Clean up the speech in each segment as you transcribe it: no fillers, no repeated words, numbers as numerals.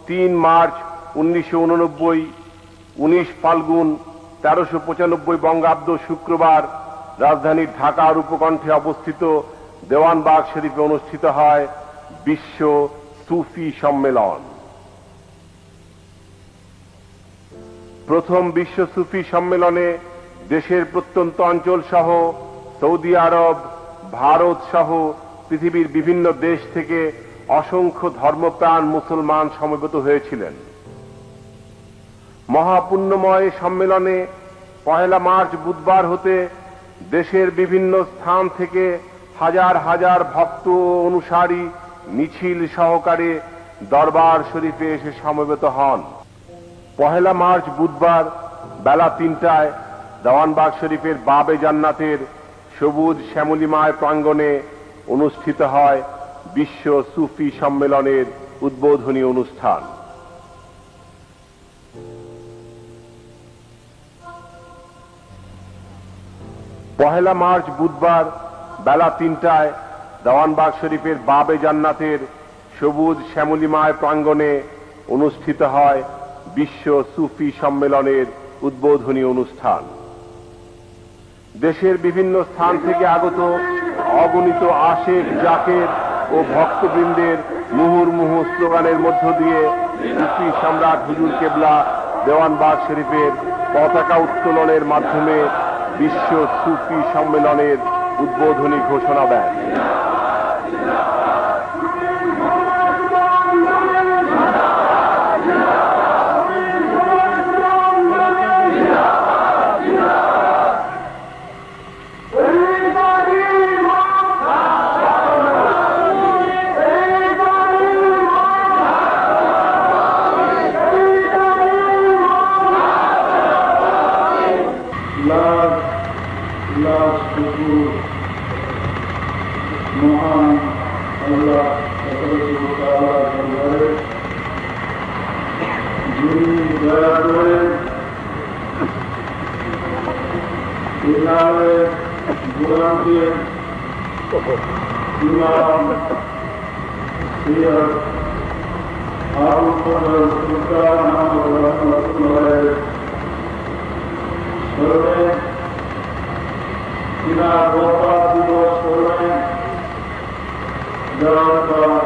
3 March 1989, 19 ফাল্গুন 1395 বঙ্গাব্দ শুক্রবার রাজধানীর ঢাকার উপকণ্ঠে অবস্থিত দেওয়ানবাগ শরীফে অনুষ্ঠিত হয় বিশ্ব সুফি সম্মেলন। প্রথম বিশ্ব সুফি সম্মেলনে দেশের প্রত্যন্ত অঞ্চল সহ সৌদি আরব, ভারত সহ পৃথিবীর বিভিন্ন দেশ থেকে অসংখ্য ধর্মপ্রাণ মুসলমান সমবেত হয়েছিলেন। মহাপুণ্যময় সম্মেলনে 1 মার্চ বুধবার হতে দেশের বিভিন্ন স্থান থেকে হাজার হাজার ভক্ত ও অনুসারী মিছিল সহকারে দরবার শরীফে এসে সমবেত হন। 1 মার্চ বুধবার বেলা 3টায় দেওয়ানবাগ শরীফের বাবে জান্নাতের সবুজ শ্যামলিমায় প্রাঙ্গণে অনুষ্ঠিত হয় বিশ্ব সুফি সম্মেলনের উদ্বোধনী অনুষ্ঠান। পহেলা মার্চ বুধবার বেলা 3টায় দেওয়ানবাগ শরীফের বাবে জান্নাতের সবুজ শ্যামলিমায় প্রাঙ্গণে অনুষ্ঠিত হয় বিশ্ব সুফি সম্মেলনের উদ্বোধনী অনুষ্ঠান। দেশের বিভিন্ন স্থান থেকে আগত অগণিত আশেক, জাকের ও ভক্তবৃন্দের মুহুর্মুহু স্লোগানের মধ্য দিয়ে সুফি সম্রাট হুজুর কেবলা দেওয়ানবাগ শরীফের পতাকা উত্তোলনের মাধ্যমে বিশ্ব সুফি সম্মেলনের উদ্বোধনী ঘোষণা দেন। মহান আল্লাহ যিনি দয়া করে গোলামকে ইমাম সৈয়দ আবুল ফজল সুলতান আহমদ রহমতুল্লাহের স্মরণে তিনার ওফাত দিবস স্মরণে দেওয়ানবাগ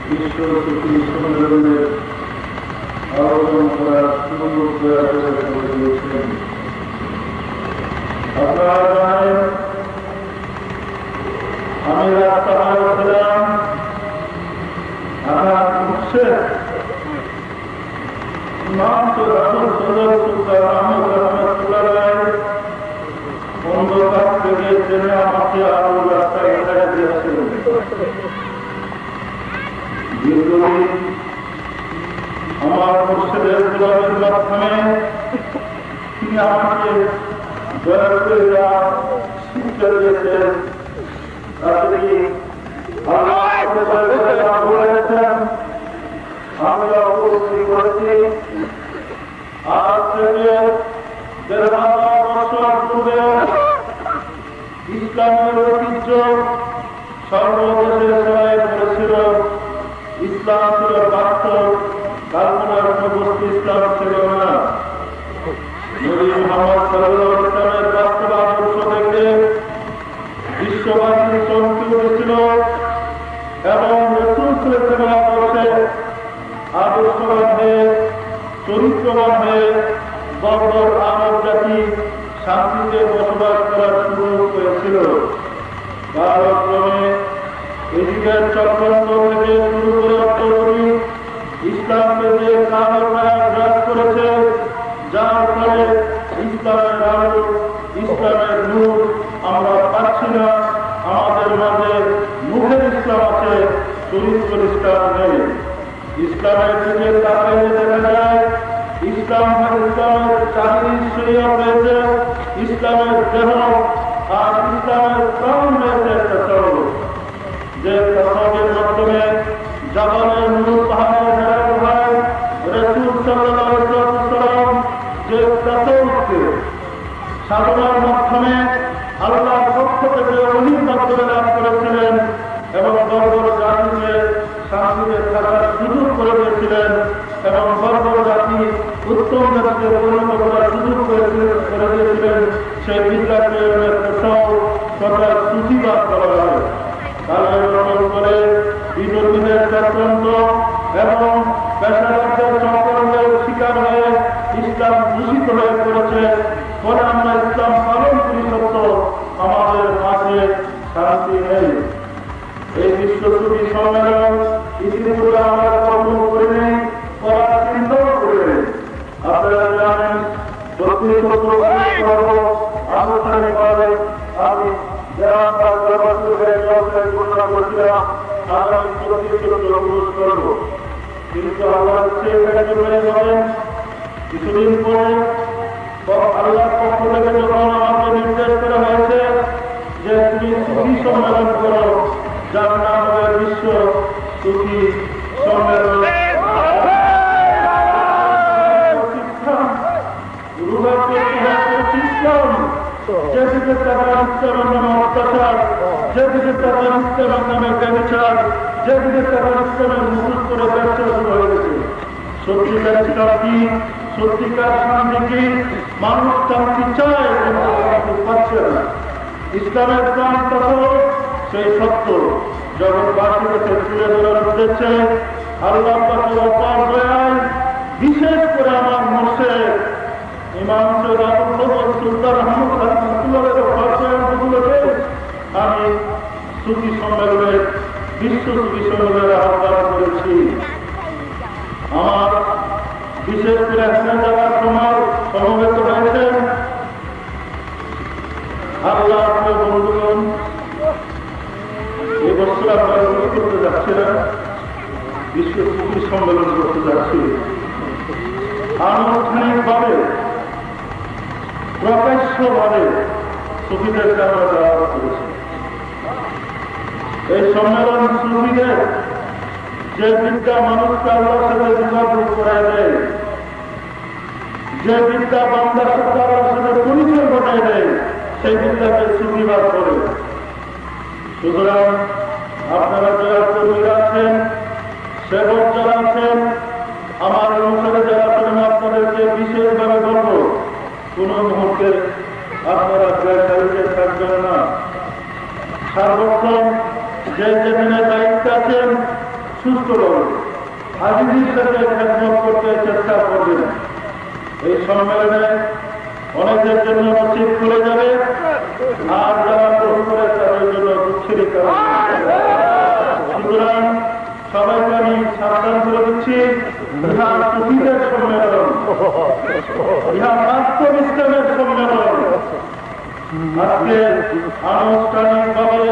বিশ্ব সুফি সম্মেলনের আয়োজন করার সুযোগ করে দিয়েছেন। আপনারা জানেন, আমি রাস্তায় ছিলাম, আমার মুর্শিদ ইমাম রাসূল সাল্লাল্লাহু আলাইহি অন্ধকার থেকে জেনে আমাকে আরো রাস্তায় দেখা দিয়েছিলেন। দীর্ঘদিন আমার মুর্শিদের গোলামের মাধ্যমে তিনি আমাকে দয়া করে শিক্ষা দিয়েছেন। তাতে কি আল্লাহ বলেছেন, আমরা উপলব্ধি করেছি আজ থেকে 1,500 বছর পূর্বে ইসলামের ঐতিহ্য সর্বদেশে ছড়ায় পড়েছিল। ইসলাম ছিল বাস্তব, কাল্পনার কোন বস্তু ইসলাম ছিল না। নবী মুহাম্মদ সাল্লাল্লাহু আলাইহি ওয়াসাল্লামের বাস্তব আদর্শ দেখে বিশ্ববাসী চমকে উঠেছিল এবং রাসূল সাল্লাল্লাহু আলাইহি ওয়াসাল্লামের আদর্শবান হয়ে, চরিত্রবান হয়ে বর্বর আরব জাতি শান্তিতে বসবাস করার সুযোগ হয়েছিল। কালক্রমে এদিকের চক্রান্ত থেকে শুরু করে অর্থকরী ইসলামকে যে কালরা গ্রাস করেছে, যার ফলে ইসলামের আলো, ইসলামের নূর আমরা পাচ্ছি না। আমাদের মাঝে মুখের ইসলাম আছে, চরিত্র ইসলাম নেই। ইসলামের দিকে তাকাইলে দেখা যায় ইসলামের চাকরি শরীয়ত রয়েছে, ইসলামের দেহ আর ইসলামের প্রাণ রয়েছে একটা চরণ, যে প্রসঙ্গের মাধ্যমে জাপানের নূর পাহাড়ে বেড়ানো হয়। রাসূল সাল্লাল্লাহু আলাইহি ওয়াসাল্লাম যে তাসাউফকে সাধনার মাধ্যমে আল্লাহর পক্ষ থেকে অলিমাত্র লাভ করেছিলেন এবং বড় বড় জাতিকে শান্তিতে থাকার সুযোগ করে দিয়েছিলেন। উত্তম জাতিতে পরিণত করার সুযোগ করে দিয়েছিলেন, সেই বিদ্যাকে তথা সুচিবাদ করা হয়। কালের রটন করে বিতর্কীদের চক্রান্ত এবং পেশাদারদের চক্রান্তের শিকার হয়ে ইসলাম দূষিত হয়ে পড়েছে। ফলে আমরা ইসলাম পালন করি সত্য আমাদের মাঝে শান্তি নেই। এই বিশ্ব সুফি সম্মেলন ইতিপূর্বে আমরা কখনো করিনি, করার চিন্তাও করিনি। আপনারা জানেন আনুষ্ঠানিকভাবে আমি ঘোষণা করছিলাম আগামী 34 অনুরোধ করবো, কিন্তু আল্লাহ কিছুদিন পরে আল্লাহর পক্ষ থেকে যখন আমাকে নির্দেশ করা হয়েছে যে তুমি সুফি সম্মেলন করো, যার নাম হবে বিশ্ব সুফি সম্মেলন। যেদিকে তারা ইসলামের নামে অত্যাচার, যেদিকে তারা ইসলামের নামে ব্যবচার, যেদিকে তারা ইসলামের মুখোশ করে ব্যবসা শুরু হয়ে গেছে। সত্যিকার ইসলাম কি, সত্যিকার শান্তি কি? মানুষ শান্তি চায় কিন্তু শান্তি পাচ্ছে না। ইসলামের প্রাণ হল সেই সত্য জগৎবাসীকে তুলে ধরার উদ্দেশ্যে আল্লাহ পাকের অপার দয়ায় বিশেষ করে আমার মুর্শিদ ইমাম সৈয়দ আবুল ফজল সুলতান আহমদ রাহমাতুল্লাহকে আমি সুফি সম্মেলনের বিশ্ব সুফি সম্মেলনের আহ্বান করেছি। আমার বিশেষ করে এখানে যারা তোমার সমবেত হয়েছেন, আল্লাহ আপনার বন্ধুগণ, এই বছর আমরা করতে যাচ্ছি না, বিশ্ব সুফি সম্মেলন করতে যাচ্ছি। আনুষ্ঠানিকভাবে প্রকাশ্যভাবে সুফিদেরকে আমরা দেওয়া করেছি। এই সম্মেলন সুফিদের যে বিদ্যা মানুষকে আল্লাহর সাথে যোগাযোগ করায় দেয়, যে বিদ্যা বান্দার সাথে আল্লাহর সাথে পরিচয় ঘটায় দেয়, সেই বিদ্যাকে সুফিবাদ করে। সুতরাং আপনারা যারা কর্মীরা আছেন, সেবক যারা আছেন, আমার অনুসারে যারা আছেন, আপনাদেরকে বিশেষভাবে বলব, কোন মুহূর্তে আপনারা গ্রেফতারিতে থাকবেন না। সর্বক্ষণ যে যেখানে দায়িত্ব আছেন সুস্থ করবেন, হাজির সাথে খেদমত করতে চেষ্টা করবেন। এই সম্মেলনে অনেকের জন্য নসিব খুলে যাবে, আর যারা গ্রহণ করে তাদের জন্য দুঃখের কারণ। সুতরাং সবাইকে আমি সাবধান করে দিচ্ছি, ইহা সুফিদের সম্মেলন, ইহা বাস্তব ইসলামের সম্মেলন। আজকে আনুষ্ঠানিকভাবে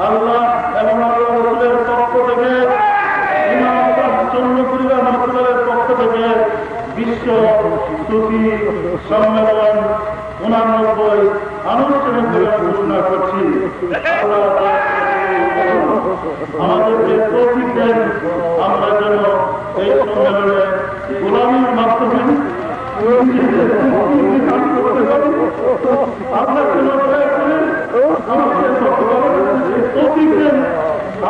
আল্লাহ এবং আল্লাহ রাসূলের পক্ষ থেকে, ইমাম চন্দ্রপুরী রহমাতুল্লাহের পক্ষ থেকে বিশ্ব সুফি সম্মেলন 89 আনুষ্ঠানিকভাবে ঘোষণা করছি। আমাদেরকে তৌফিক দেন, আমরা যেন এই সম্মেলনে গোলামীর মাধ্যমে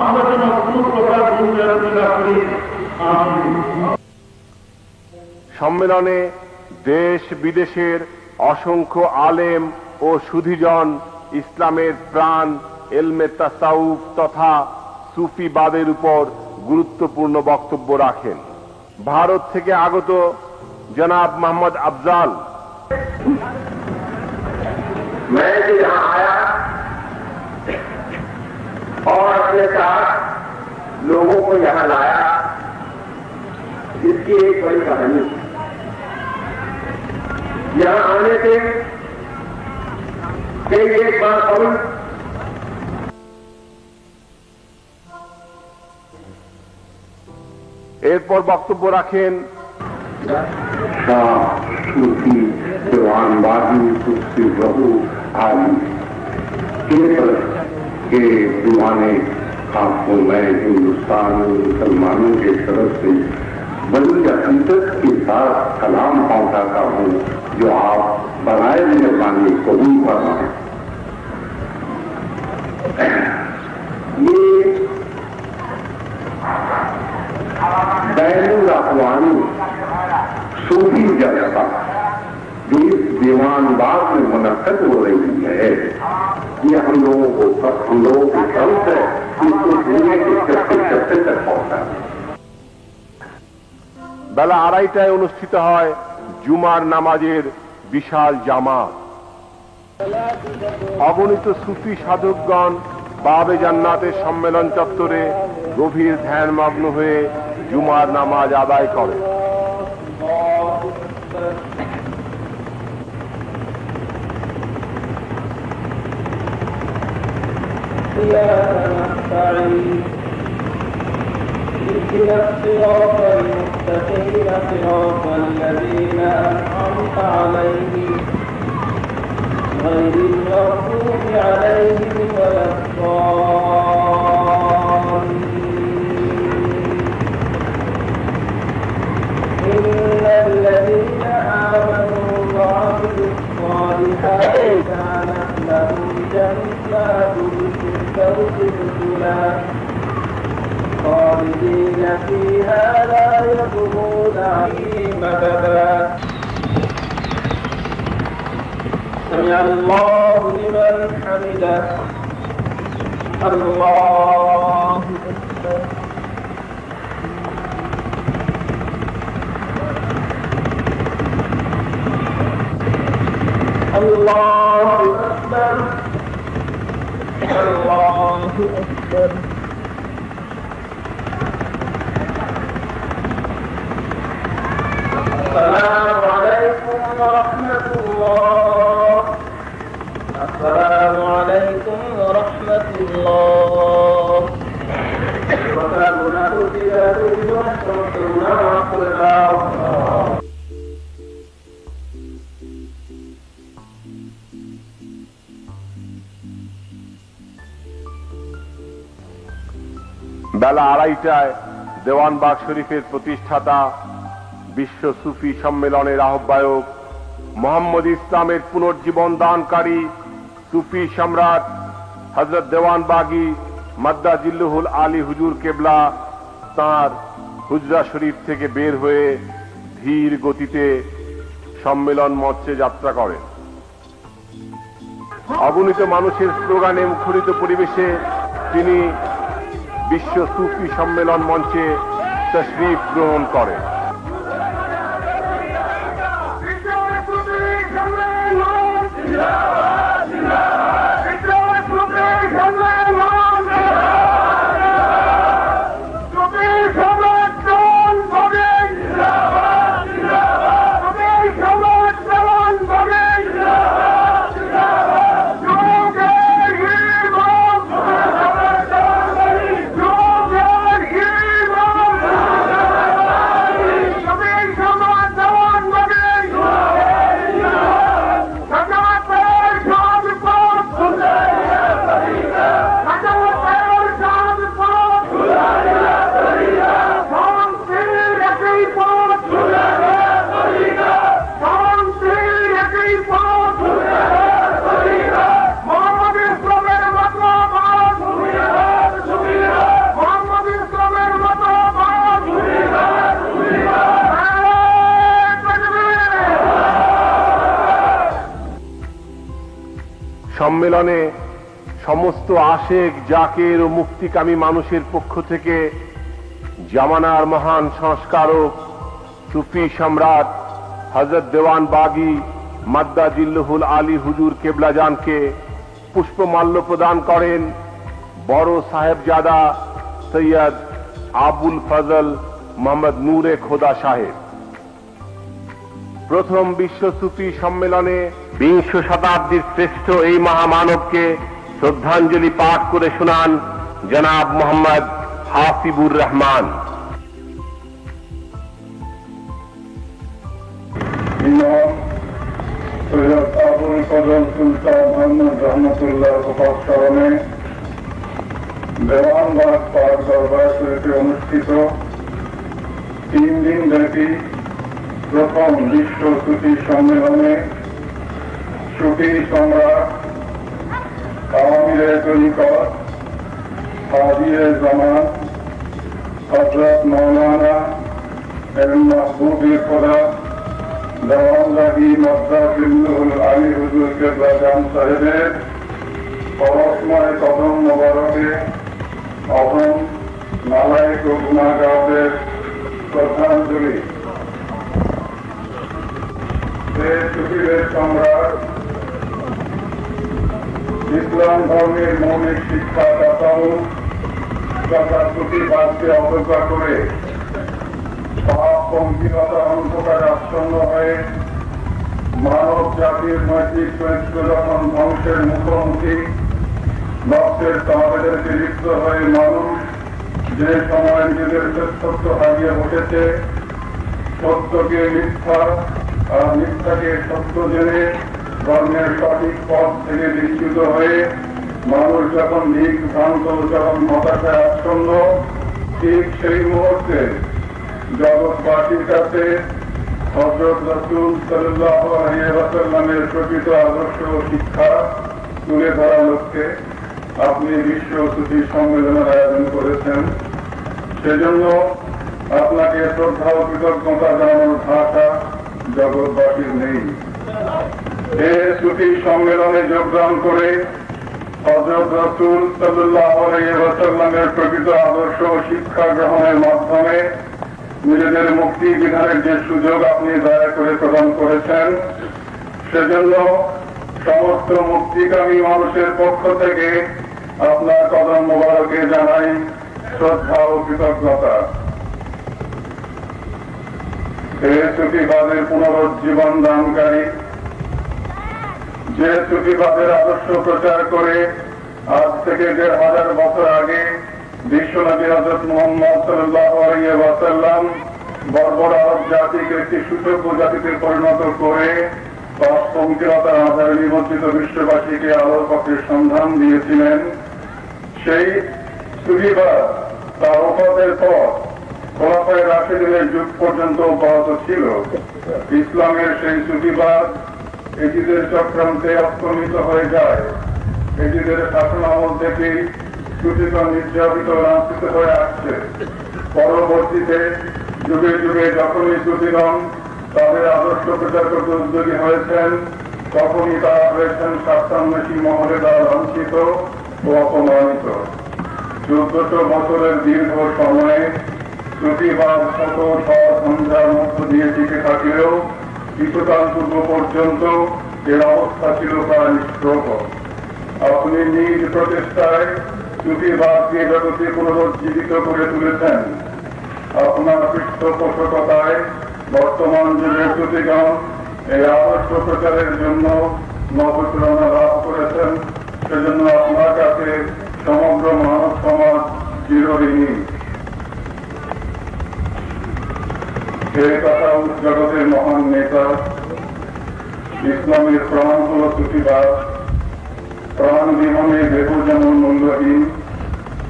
আমরা যেন কোন প্রকার না করি। সম্মেলনে দেশ বিদেশের অসংখ্য আলেম ও সুধীজন ইসলামের প্রাণ এলমে তাসাউফ তথা সুফিবাদের উপর গুরুত্বপূর্ণ বক্তব্য রাখেন। ভারত থেকে আগত জনাব মোহাম্মদ আফজাল। मैं यहाँ आया और अपने साथ लोगों को यहाँ लाया, इसकी एक बड़ी कहानी। यहाँ आने से एक बात और এরপর বক্তব্য রাখেন सूफी जवानबाजी सूफी बहु आदि के दीवाने आपको मैं हिंदुस्तान मुसलमानों के तरफ से बड़ी अकीदत के साथ सलाम पहुंचाता हूं, जो आप बनाए मेहरबानी कबूल फरमाएं। ये बैनुल अक़वामी सूफी जलसा जो इस दीवान बाग में मुनक्कद हो रही है, ये हम लोगों की तरफ है, इसको दुनिया के चप्पे तक पहुंचा। বেলা 2:30টায় অনুষ্ঠিত হয় জুমার নামাজের বিশাল জামাত। অগণিত সুফি সাধকগণ বাবে জান্নাতের সম্মেলন চত্বরে গভীর ধ্যানমগ্ন হয়ে জুমার নামাজ আদায় করে। اهدنا الصراط المستقيم صراط الذين أنعمت عليهم غير المغضوب عليهم ولا الضالين. إن الذين آمنوا وعملوا الصالحات كانت لهم جنات الفردوس نزلا خالدين فيها لا يبغون عليهم أبدا. سمع الله لمن حمده. الله أكبر. الله أكبر. الله أكبر. السلام عليكم ورحمة الله. السلام عليكم ورحمة الله. وكانوا نتيجة ونحن বেলা 2:30টায় দেওয়ানবাগ শরীফের প্রতিষ্ঠাতা বিশ্ব সুফি সম্মেলনের আহ্বায়ক মোহাম্মদ ইসলামের পুনর্জীবন দানকারী সুফি সম্রাট হযরত দেওয়ানবাগী মাদ্দাজিল্লুহুল আলী হুজুর কেবলা তাঁর হুজরা শরীফ থেকে বের হয়ে ধীর গতিতে সম্মেলন মঞ্চে যাত্রা করেন। অগণিত মানুষের স্লোগানে মুখরিত পরিবেশে তিনি বিশ্ব সুফি সম্মেলন মঞ্চে তশরিফ গ্রহণ করেন। সম্মেলনে সমস্ত আশেক জাকের ও মুক্তিকামী মানুষের পক্ষ থেকে জামানার মহান সংস্কারক সুফি সম্রাট হযরত দেওয়ানবাগী মাদ্দাজিল্লুহুল আলী হুজুর কেবলাজানকে পুষ্পমাল্য প্রদান করেন বড় সাহেবজাদা সৈয়দ আবুল ফজল মোহাম্মদ নূরে খোদা সাহেব। প্রথম বিশ্ব সুফি সম্মেলনে বিংশ শতাব্দীর শ্রেষ্ঠ এই মহামানবকে শ্রদ্ধাঞ্জলি পাঠ করে শোনান জনাব মোহাম্মদ হাসিবুর রহমান। সৈয়দ আবুল ফজল সুলতান মোহাম্মদ রহমতুল্লাহ উপাসনে দেওয়ানবাগ পাক দরবার শরীফে অনুষ্ঠিত 3 দিন ব্যাপী প্রথম বিশ্ব সুফি সম্মেলনে সুফি সম্রাট আমিরে তরিকত হাজিয়ে জামান হযরত মাওলানা মাহবুবে খোদা দেওয়ানলাহি মদ্দাজিল্লুল আলী হুজুর কেবলা জান সাহেবের পরশময় কদম মোবারকে অহম নালায়েক ও গুনাহগারদের শ্রদ্ধাঞ্জলি। সুফিদের সম্রাট, ইসলাম ধর্মের মৌলিক শিক্ষা কাঠামো তথা সুফিবাদকে অবজ্ঞা করে পাপ পঙ্কিলতা অন্ধকার আচ্ছন্ন হয়ে মানব জাতির নৈতিক চরিত্র যখন ধ্বংসের মুখোমুখি, নষ্টের তহবিলের লিপ্ত হয়ে মানুষ যে সময় নিজেদের শ্রেষ্ঠত্ব হারিয়ে বসেছে, সত্যকে মিথ্যা আর মিথ্যাকে সত্য জেনে ধর্মের সঠিক পথ থেকে বিচ্যুত হয়ে মানুষ যখন দিক ভ্রান্ত, যখন হতাশায় আচ্ছন্ন, ঠিক সেই মুহূর্তে জগৎবাসীর কাছে হযরত রাসূল সাল্লাল্লাহু আলাইহি ওয়াসাল্লামের প্রকৃত আদর্শ ও শিক্ষা তুলে ধরার লক্ষ্যে আপনি বিশ্ব সুফি সম্মেলনের আয়োজন করেছেন। সেজন্য আপনাকে শ্রদ্ধা ও কৃতজ্ঞতা জানানোর ভাষা জগৎবাসীর নেই। এই সুফি সম্মেলনে যোগদান করে হযরত রাসূল সাল্লাল্লাহু আলাইহি ওয়াসাল্লামের প্রকৃত আদর্শ ও শিক্ষা গ্রহণের মাধ্যমে নিজেদের মুক্তি বিধানের যে সুযোগ আপনি দয়া করে প্রদান করেছেন, সেজন্য সমস্ত মুক্তিকামী মানুষের পক্ষ থেকে আপনার কদম মোবারকে জানাই শ্রদ্ধা ও কৃতজ্ঞতা। এই সুফিবাদের পুনরুজ্জীবন দানকারী, যে সুফিবাদের আদর্শ প্রচার করে আজ থেকে ১৫০০ বছর আগে বিশ্বনবী হযরত মুহাম্মদ সাল্লাল্লাহু আলাইহি ওয়াসাল্লাম বর্বর আরব জাতিকে একটি সুযোগ্য জাতিতে পরিণত করে পাপ পঙ্কিলতার আধারে নিমজ্জিত বিশ্ববাসীকে আলোর পথের সন্ধান দিয়েছিলেন, সেই সুফিবাদ তার ওফাতের পর খোলাফায়ে রাশিদুনের যুগ পর্যন্ত অব্যাহত ছিল। ইসলামের সেই সুফিবাদ এজিদের চক্রান্তে অস্তমিত হয়ে যায়। এজিদের শাসন আমল থেকেই সুফিগণ নির্যাতিত লাঞ্ছিত হয়ে আসছে। পরবর্তীতে যুগে যুগে যখনই সুফিগণ তাদের আদর্শ প্রচার করতে উদ্যোগী হয়েছেন, তখনই তারা হয়েছেন স্বার্থান্বেষী মহলে দ্বারা লাঞ্ছিত ও অপমানিত। ১৪০০ বছরের দীর্ঘ সময়ে সুফিবাদ শত সন্ধ্যার মধ্য দিয়ে টিকে থাকলেও কিছুকাল পূর্ব পর্যন্ত এর অবস্থা ছিল প্রায় নিষ্প্রভ। আপনি নিজ প্রচেষ্টায় সুফিবাদকে জগতে পুনরুজ্জীবিত করে তুলেছেন। আপনার পৃষ্ঠপোষকতায় বর্তমান যুগের সুফিগণ এই আদর্শ প্রচারের জন্য নবপ্রেরণা লাভ করেছেন। সেজন্য আপনার কাছে সমগ্র মানব সমাজ চিরঋণী। এই কথা জগতের মহান নেতা, ইসলামের প্রাণ হল সুফিবাদ। প্রাণ বিহনে দেহ যেমন মূল্যহীন,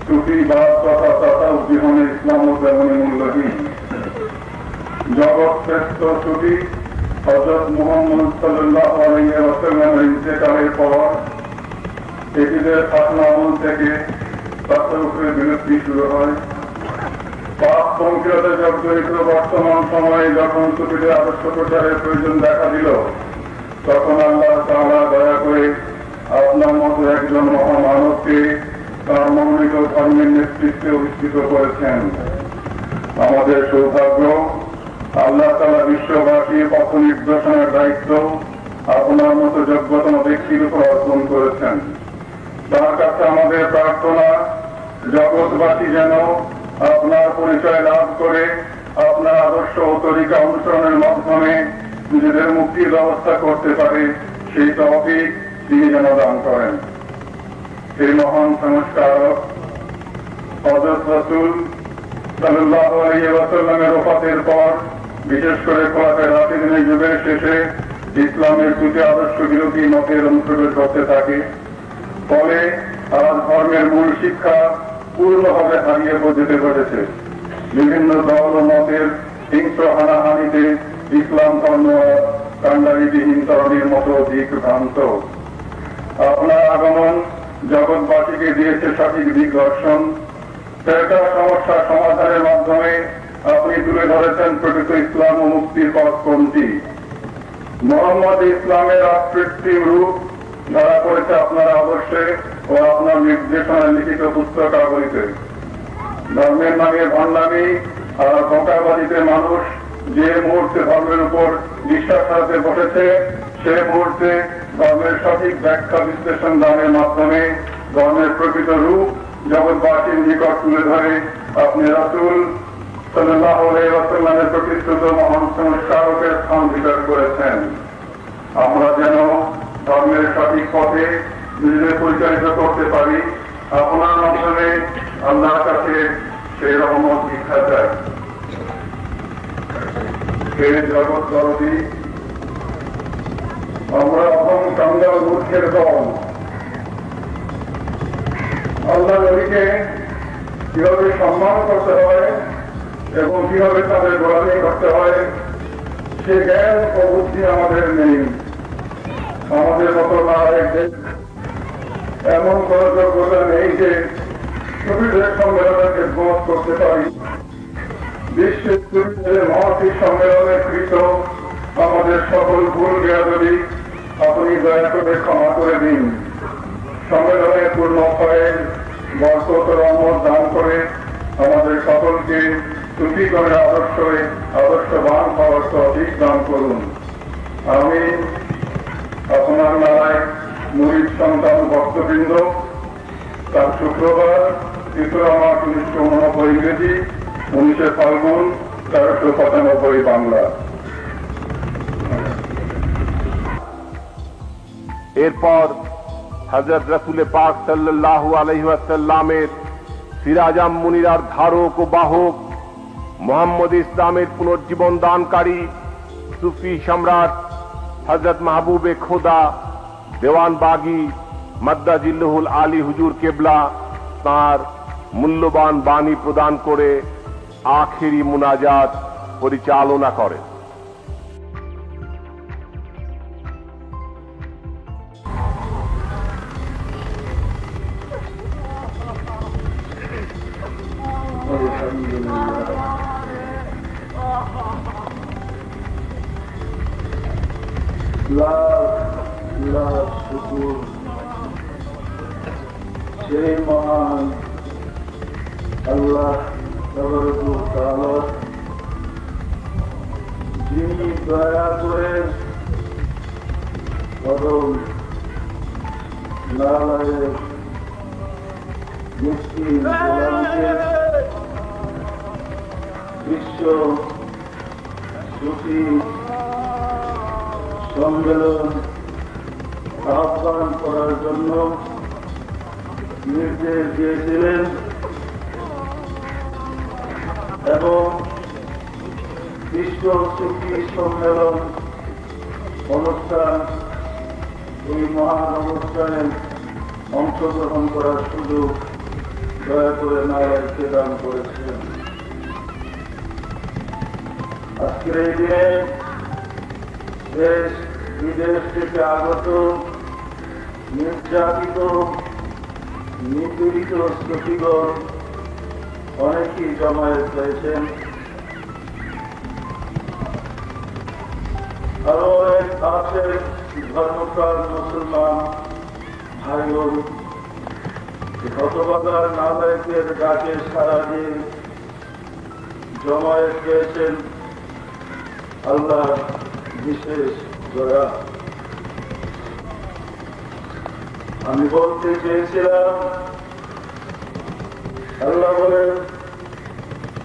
সুফিবাদ তথা তাসাউফ বিহনে ইসলামও তেমনই মূল্যহীন। জগৎ শ্রেষ্ঠ সুফি হযরত মুহাম্মদ সাল্লাল্লাহু আলাইহি ওয়াসাল্লামের ইন্তেকালের পর এটিদের শাসন আমল থেকে তাসাউফের বিলুপ্তি শুরু হয়। পাপ পঙ্কিলতা জর্জরিত বর্তমান সময়ে যখন সুফিদের আদর্শ প্রচারের প্রয়োজন দেখা দিল, তখন আল্লাহ তাআলা দয়া করে আপনার মতো একজন মহামানবকে তার মনোনীত ধর্মের নেতৃত্বে অধিষ্ঠিত করেছেন। আমাদের সৌভাগ্য, আল্লাহ তাআলা বিশ্ববাসী পথ নির্দেশনের দায়িত্ব আপনার মতো যোগ্যতম ব্যক্তির উপর অর্পণ করেছেন। তার কাছে আমাদের প্রার্থনা, জগৎবাসী যেন আপনার পরিচয় লাভ করে আপনার আদর্শ ও তরিকা অনুসরণের মাধ্যমে নিজেদের মুক্তির ব্যবস্থা করতে পারে, সেই তৌফিক তিনি যেন দান করেন। এই মহান সংস্কারক হযরত রাসূল সাল্লাল্লাহু আলাইহি ওয়াসাল্লামের ওফাতের পর, বিশেষ করে খোলাফায়ে রাশিদিনের যুগের শেষে ইসলামের দুটি আদর্শ বিরোধী মতের অনুপ্রবেশ করতে থাকে। ফলে আজ ধর্মের মূল শিক্ষা পূর্ণভাবে হারিয়ে যেতে পেরেছে। বিভিন্ন দল ও মতের হিংস্র হানাহানিতে ইসলাম ধর্ম কান্ডারিবিহীন তরণীর মতো দিক ভ্রান্ত। আপনার আগমন জগৎবাসীকে দিয়েছে সঠিক দিগদর্শন। সেটা সমস্যা সমাধানের মাধ্যমে আপনি তুলে ধরেছেন প্রকৃত ইসলাম ও মুক্তির পথ কোনটি। মোহাম্মদ ইসলামের কৃত্রিম রূপ ধরা পড়েছে আপনার আদর্শে ও আপনার নির্দেশনায় লিখিত পুস্তকাবলীতে। ধর্মের নামে ভণ্ডামি আর ধোঁকাবাজিতে মানুষ যে মুহূর্তে ধর্মের উপর বিশ্বাস হারাতে বসেছে, সে মুহূর্তে ধর্মের সঠিক ব্যাখ্যা বিশ্লেষণ দানের মাধ্যমে ধর্মের প্রকৃত রূপ জগৎবাসীর নিকট তুলে ধরে আপনি রাসূল সাল্লাল্লাহু আলাইহি ওয়াসাল্লামের প্রতিষ্ঠিত মহান সংস্কারকের স্থান অধিকার করেছেন। আমরা যেন ধর্মের সঠিক পথে নিজেদের পরিচালিত করতে পারি, আপনার মাধ্যমে আল্লাহর কাছে সেই রহমত ভিক্ষা চাই। হে জগৎ দরদী, আমরা অহং কাঙ্গাল মূর্খের দল। আল্লাহ নবীকে কিভাবে সম্মান করতে হয় এবং কিভাবে তাদের গোলামি করতে হয় সে জ্ঞান ও বুদ্ধি আমাদের নেই। আমাদের মতো নায়কদের এমন কোন যোগ্যতা নেই যে সুবিধের সম্মেলনে খেদমত করতে পারি। বিশ্বের সুবিধের মহতি সম্মেলনে কৃত আমাদের সকল ভুল বেয়াদবি আপনি দয়া করে ক্ষমা করে দিন। সম্মেলনে পূর্ণ ফয়েজ বরকত রহমত দান করে আমাদের সকলকে সুফিগণের আদর্শবান হওয়ার তৌফিক দান করুন। আমি আপনার নারায় মুরিদ সন্তান ভক্তবৃন্দ, তার শুক্রবার 3 মার্চ 1989 ইংরেজি, 19 ফাল্গুন 1395 বাংলা। এরপর হযরত রাসূল পাক সাল্লাল্লাহু আলাইহি ওয়াসাল্লামের সিরাজাম মুনিরার ধারক ও বাহক, মুহাম্মদ ইসলামের পুনর্জীবন দানকারী সুফি সম্রাট হযরত মাহবুবে খোদা দেওয়ান বাগী মাদ্দাজিল্লুহুল আলী হুজুর কেবলা তাঁর মূল্যবান বাণী প্রদান করে আখেরি মুনাজাত পরিচালনা করেন। শুকুর সেই মহান আল্লাহ তাআলা যিনি দয়া করে কদম নারায়ণ মুসলিম গোলামকে বিশ্ব সুফি সম্মেলন আহ্বান করার জন্য নির্দেশ দিয়েছিলেন এবং বিশ্ব সুফি সম্মেলন অনুষ্ঠান এই মহান অনুষ্ঠানে অংশগ্রহণ করার সুযোগ দয়া করে নারায়ণকে দান করেছিলেন। আজকের এই দিনে দেশ বিদেশ থেকে আগত নির্যাতিত নিপীড়িত সুফিগণ অনেকেই জমায়েত হয়েছেন। আরো এক আছে ধর্মপ্রাণ মুসলমান ভাই বোন হতভাগার নালায়কের ডাকে সারা দিয়ে জমায়েত হয়েছেন। আল্লাহ বিশেষ দয়া। আমি বলতে চেয়েছিলাম, আল্লাহ বলেন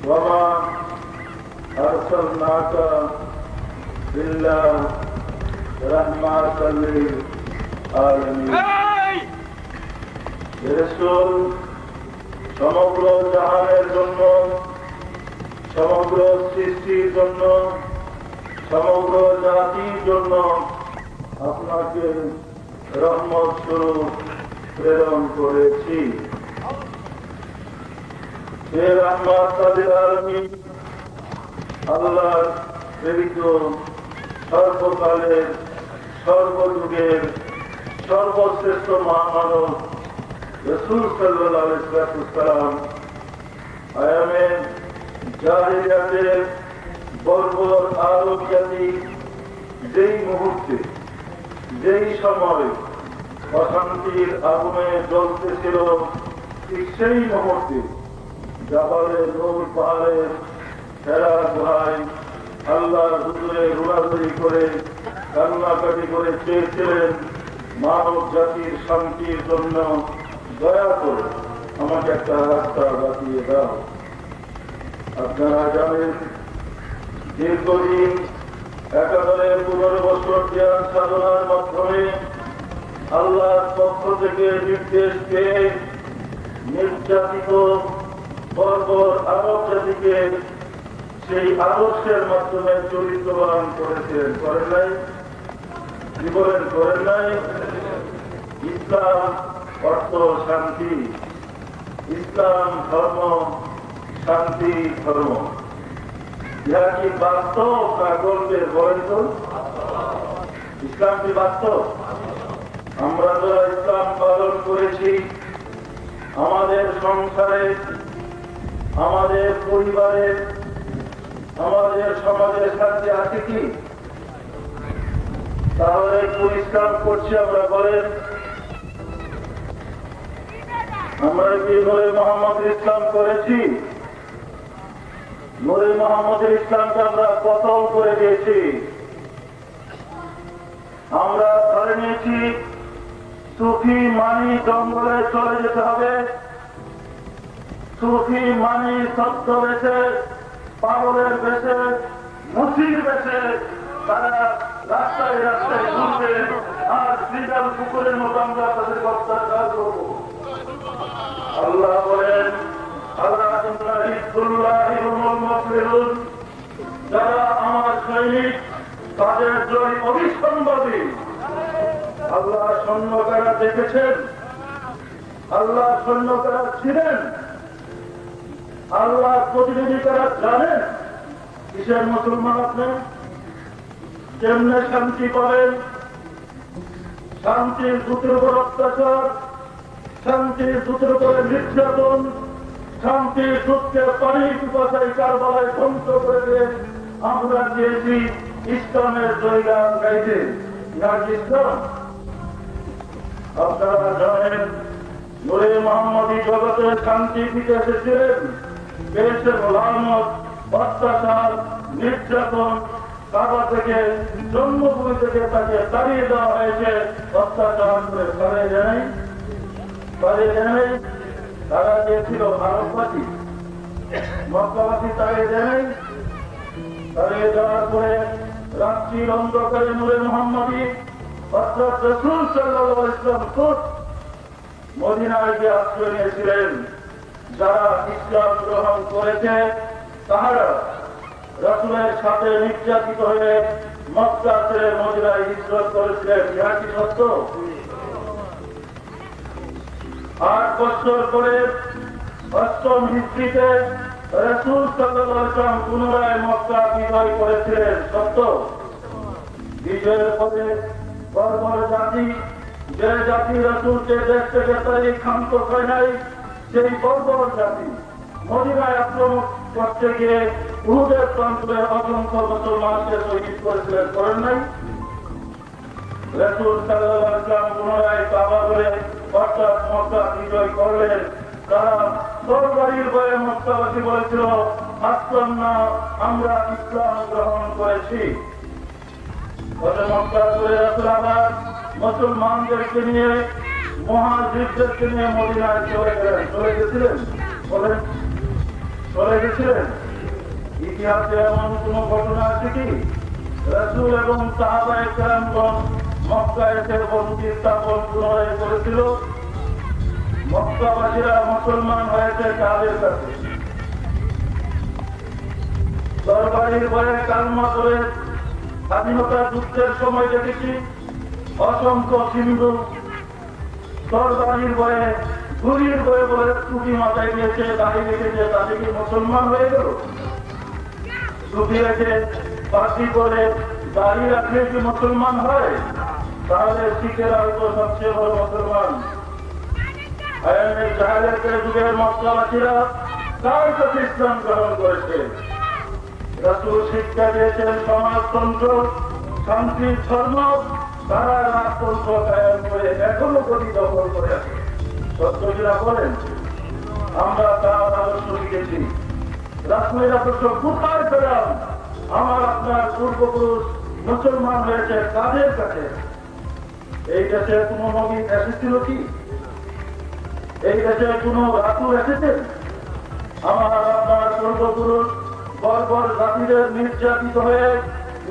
ওয়ামা আরসালনাকা ইল্লা রাহমাতাল লিল আলামিন। হে রাসূল, সমগ্র জাহানের জন্য, সমগ্র সৃষ্টির জন্য, সমগ্র জাতির জন্য আপনাকে রহমত স্বরূপ প্রেরণ করেছি। হে রাহমাতুল আলামিন, আল্লাহর প্রেরিত সর্বকালের সর্বযুগের সর্বশ্রেষ্ঠ মহামানব রাসূল সাল্লাল্লাহু আলাইহি ওয়াসাল্লাম আয়ামে জাহিলিয়াতের বর্বর আরব জাতি যেই মুহূর্তে যেই সময় অশান্তির আগুনে জ্বলতেছিল, ঠিক সেই মুহূর্তে জাবালে নূর পাহাড়ের সেরা গুহায় আল্লাহর হুজুরে রুড়ারুড়ি করে কান্নাকাটি করে চেয়েছিলেন, মানব জাতির শান্তির জন্য দয়া করে আমাকে একটা রাস্তা বাতিয়ে দাও। আপনারা জানেন, দীর্ঘদিন একাধারে 15 বছর জ্ঞান সাধনার মাধ্যমে আল্লাহর পক্ষ থেকে নির্দেশ পেয়ে নির্যাতিত বর্বর আরব জাতিকে সেই আদর্শের মাধ্যমে চরিত্রবান করেছেন। করেন নাই? কি বলেন? করেন নাই? ইসলাম অর্থ শান্তি, ইসলাম ধর্ম শান্তি ধর্ম। ইহা কি বাস্তব না গল্পের? বলেন তো, ইসলাম কি বাস্তব? আমরা যারা ইসলাম পালন করেছি, আমাদের সংসারে, আমাদের পরিবারে, আমাদের সমাজের সাথে আছে কি? তাহলে পরিষ্কার করছি আমরা। বলেন, আমরা কি নূরে মুহাম্মদ ইসলাম করেছি? নূরে মুহাম্মদ ইসলামকে আমরা কতল করে দিয়েছি। আমরা ধরে নিয়েছি সুফি মানি জঙ্গলে চলে যেতে হবে, সুফি মানি সত্য বেছে, পাগলের বেছে, মুসির বেছে তারা রাস্তায় রাস্তায় ঘুরবে, আর শ্রীজাল পুকুরের মতো আমরা তাদের অত্যাচার করব। আল্লাহ বলেন, যারা আমার সৈনিক তাদের জয় অবিসম্ভাবী। আল্লাহ সৈন্যকারা দেখেছেন, আল্লাহ সৈন্যকারা ছিলেন, আল্লাহ প্রতিনিধি কারা জানেন। কিসের মুসলমান আপনি? কেমনে শান্তি পাবেন? শান্তির দূতের উপর অত্যাচার, শান্তির দূতের উপরে নির্যাতন, শান্তির দূতকে পানির পিপাসায় কারবালায় ধ্বংস করে দিয়ে আমরা দিয়েছি ইসলামের জয়গান গাইতে। ইহা কি ইসলাম? আপনারা জানেন, নূরে মুহাম্মদী জগতে শান্তি দিতে এসেছিলেন, পেয়েছেন লানত, অত্যাচার, নির্যাতন। কাবা থেকে, জন্মভূমি থেকে তাকে তাড়িয়ে দেওয়া হয়েছে, অত্যাচার করে তাড়িয়ে দেয়। তারা দিয়েছিল ভারতবাসী, মক্কাবাসী তাড়িয়ে দেয়। তাড়িয়ে দেওয়ার পরে রাত্রির অন্ধকারে নূরে মুহাম্মদী অর্থাৎ রাসূল সাল্লাল্লাহু আলাইহি ওয়াসাল্লাম খুদ মদিনায় গিয়ে আশ্রয় নিয়েছিলেন। যারা ইসলাম গ্রহণ করেছে তাহারা রাসূলের সাথে নির্যাতিত হয়ে মক্কা ছেড়ে মদিনায় হিজরত করেছিলেন। ইহা কি সত্য? 8 বছর পরে 8ম হিজরিতে রাসূল সাল্লাল্লাহু আলাইহি ওয়াসাল্লাম পুনরায় মক্কা বিজয় করেছিলেন। সত্য? বিজয়ের পরে বর্বর জাতি, যে জাতি রাসূলকে দেশ থেকে তাড়িয়ে ক্ষান্ত হয় নাই, সেই বর্বর জাতি মদিনায় আক্রমণ করতে গিয়ে উহুদের প্রান্তরে অসংখ্য মুসলমানকে শহীদ করেছিলেন। করেন নাই? রাসূল সাল্লাল্লাহু আলাইহি ওয়াসাল্লাম পুনরায় কাবা ঘরে অর্থাৎ মক্কা বিজয় করলেন। তারা তরবারির ভয়ে মক্কাবাসী বলেছিল, আসলাম না, আমরা ইসলাম গ্রহণ করেছি। মক্কা করে রাসূল আবার মুসলমানদেরকে নিয়ে, মুহাজিরদেরকে নিয়ে মদিনায় চলে গেলেন। চলে গেছিলেন? বলেন, চলে গেছিলেন? ইতিহাসে এমন কোন ঘটনা আছে কি রাসূল এবং সাহাবায়ে কেরামগণ মক্কায় এসে বন্দী স্থাপন পুনরায় করেছিল? মক্কাবাসীরা মুসলমান হয়েছে কাদের কাছে? তরবারির ভয়ে কালমা করে স্বাধীনতা যুদ্ধের সময় দেখেছি অসংখ্য হিন্দু তরবারির ভয়ে, গুলির ভয়ে বলে টুপি মাথায় দিয়েছে, দাড়ি রেখেছে, তাদের কি মুসলমান হয়ে গেল? টুপি রেখে, পাখি করে, দাড়ি রাখলে কি মুসলমান হয়? তাহলে শিখেরা হয়তো সবচেয়ে বড় মুসলমান। জাহেলিয়াতের যুগের মক্কাবাসীরা কার কাছে ইসলাম গ্রহণ করেছে? রাসূল শিক্ষা দিয়েছেন সমাজতন্ত্র, শান্তির ধর্ম তারা রাজতন্ত্র কায়েম করে এখনো গতি দখল করে আছে। সত্যজিরা বলেন আমরা তার আদর্শ শিখেছি। রাসূলের আদর্শ কোথায় পেলাম? আমার আপনার পূর্বপুরুষ মুসলমান হয়েছে কাদের কাছে? এই দেশে কোন নবী এসেছিল কি? এই দেশে কোন রাসূল এসেছেন? আমার আপনার পূর্বপুরুষ বর্বর জাতিদের নির্যাতিত হয়ে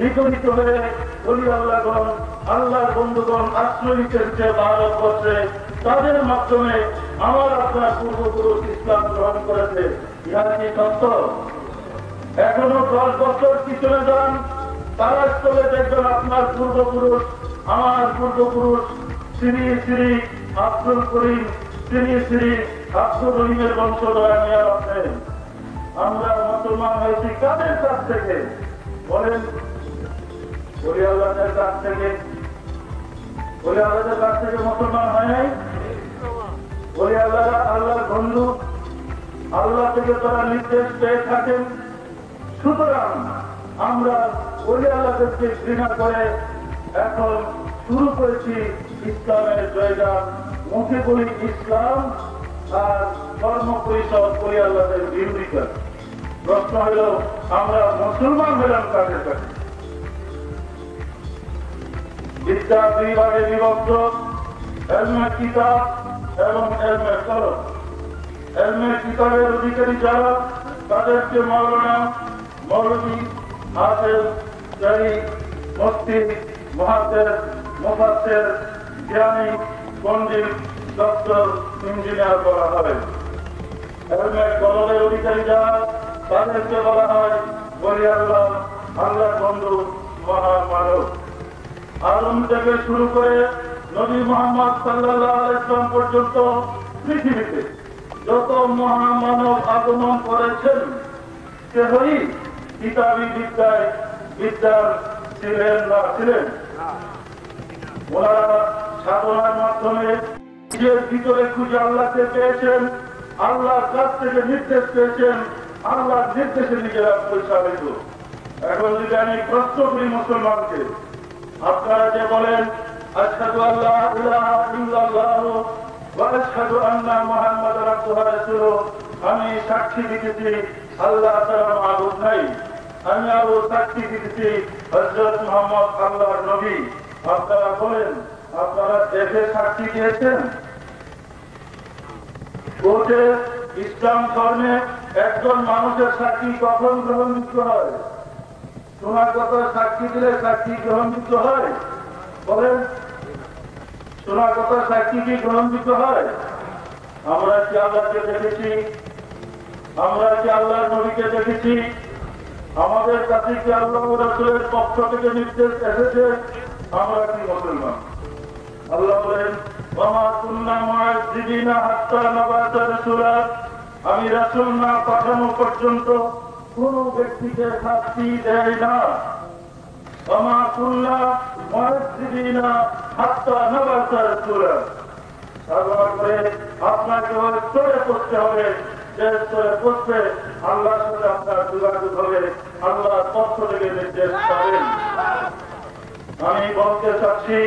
নিগড়িত হয়ে বলি আল্লাহগণ আল্লাহর বন্ধুগণ আশ্রয় নিতে ভারতবর্ষে, তাদের মাধ্যমে আমার আপনার পূর্বপুরুষ ইসলাম গ্রহণ করেছে। ইহা কি সত্য? এখনো 10 বছর পিছনে যান, তারা স্থলে দেখবেন আপনার পূর্বপুরুষ আমার পূর্বপুরুষ শ্রী শ্রী আব্দুল করিম শ্রী শ্রী আব্দুল রহিমের বংশধর আছেন। আমরা মুসলমান হয়েছি কাদের কাছ থেকে বলেন? বলি আল্লাহদের কাছ থেকে। বলি আল্লাহদের কাছ থেকে মুসলমান হয় নাই? বলি আল্লাহর বন্ধু, আল্লাহ থেকে তারা নির্দেশ পেয়ে থাকেন। সুতরাং আমরা বলি আল্লাহদেরকে ঘৃণা করে এখন শুরু করেছি ইসলামের জয়গান। মুখে বলি ইসলাম আর কর্ম পরিষদ বলি আল্লাহদের বিরোধিতা। প্রশ্ন হল আমরা মুসলমান হলাম কাদের কাছে? বিদ্যা 2 ভাগে বিভক্ত, এলমের কিতাব এবং এলমের কলম। এলমের কিতাবের অধিকারী যারা তাদেরকে মাওলানা, মৌলভী, হাফেজ, কারি, মুফতি, মুহাদ্দিস, মুফাসসির, জ্ঞানী, পণ্ডিত, ডক্টর, ইঞ্জিনিয়ার বলা হয়। এলমের কলমের অধিকারী যারা তাদেরকে বলা হয় বলি আল্লাহ, আল্লাহর বন্ধু, মহামানব। আদম থেকে শুরু করে নবী মুহাম্মদ সাল্লাল্লাহু আলাইহি ওয়াসাল্লাম পর্যন্ত পৃথিবীতে যত মহামানব আগমন করেছেন কেহই কিতাবী বিদ্যার ছিলেন না ছিলেন। ওনারা সাধনার মাধ্যমে নিজের ভিতরে খুঁজে আল্লাহকে পেয়েছেন, আল্লাহর কাছ থেকে নির্দেশ পেয়েছেন, আল্লাহর নির্দেশে নিজেরা পরিচালিত। এখন যদি আমি প্রশ্ন করি মুসলমানকে, আপনারা যে বলেন আশহাদু আল্লা ইলাহা ইল্লাল্লাহ ওয়া আশহাদু আন্না মুহাম্মাদার আবদুহু ওয়া রাসূলুহু, আমি সাক্ষী দিতেছি আল্লাহ ছাড়া মাবুদ নাই, আমি আরো সাক্ষী দিতেছি হযরত মুহাম্মদ আল্লাহর নবী। আপনারা বলেন আপনারা দেখে সাক্ষী দিয়েছেন? কোর্টে ইসলাম ধর্মে একজন মানুষের সাক্ষী কখন গ্রহণযোগ্য হয়? শোনা কথা সাক্ষী দিলে সাক্ষী গ্রহণযোগ্য হয়? বলেন, শোনা কথা সাক্ষী কি গ্রহণযোগ্য হয়? আমরা কি আল্লাহকে দেখেছি? আমরা কি আল্লাহর নবীকে দেখেছি? আমাদের কাছে কি আল্লাহ ও রাসূলের পক্ষ থেকে নির্দেশ এসেছে? আমরা কি মুসলমান? আল্লাহ বলেন ওয়ামা কুন্না মুআযযিবিনা হাত্তা নাবা'আসা রাসূলা, আমি রাসূল না পাঠানো পর্যন্ত কোন ব্যক্তিকে শাস্তি দেয় না। ওয়ামা কুন্না মুআযযিবিনা হাত্তা নাবা'আসা রাসূলা। তারপর করে আপনাকে ওই স্তরে পৌঁছতে হবে যে স্তরে পৌঁছতে আল্লাহর সাথে আপনার যোগাযোগ হবে, আল্লাহর পক্ষ থেকে নির্দেশ পাবেন। আমি বলতে চাচ্ছি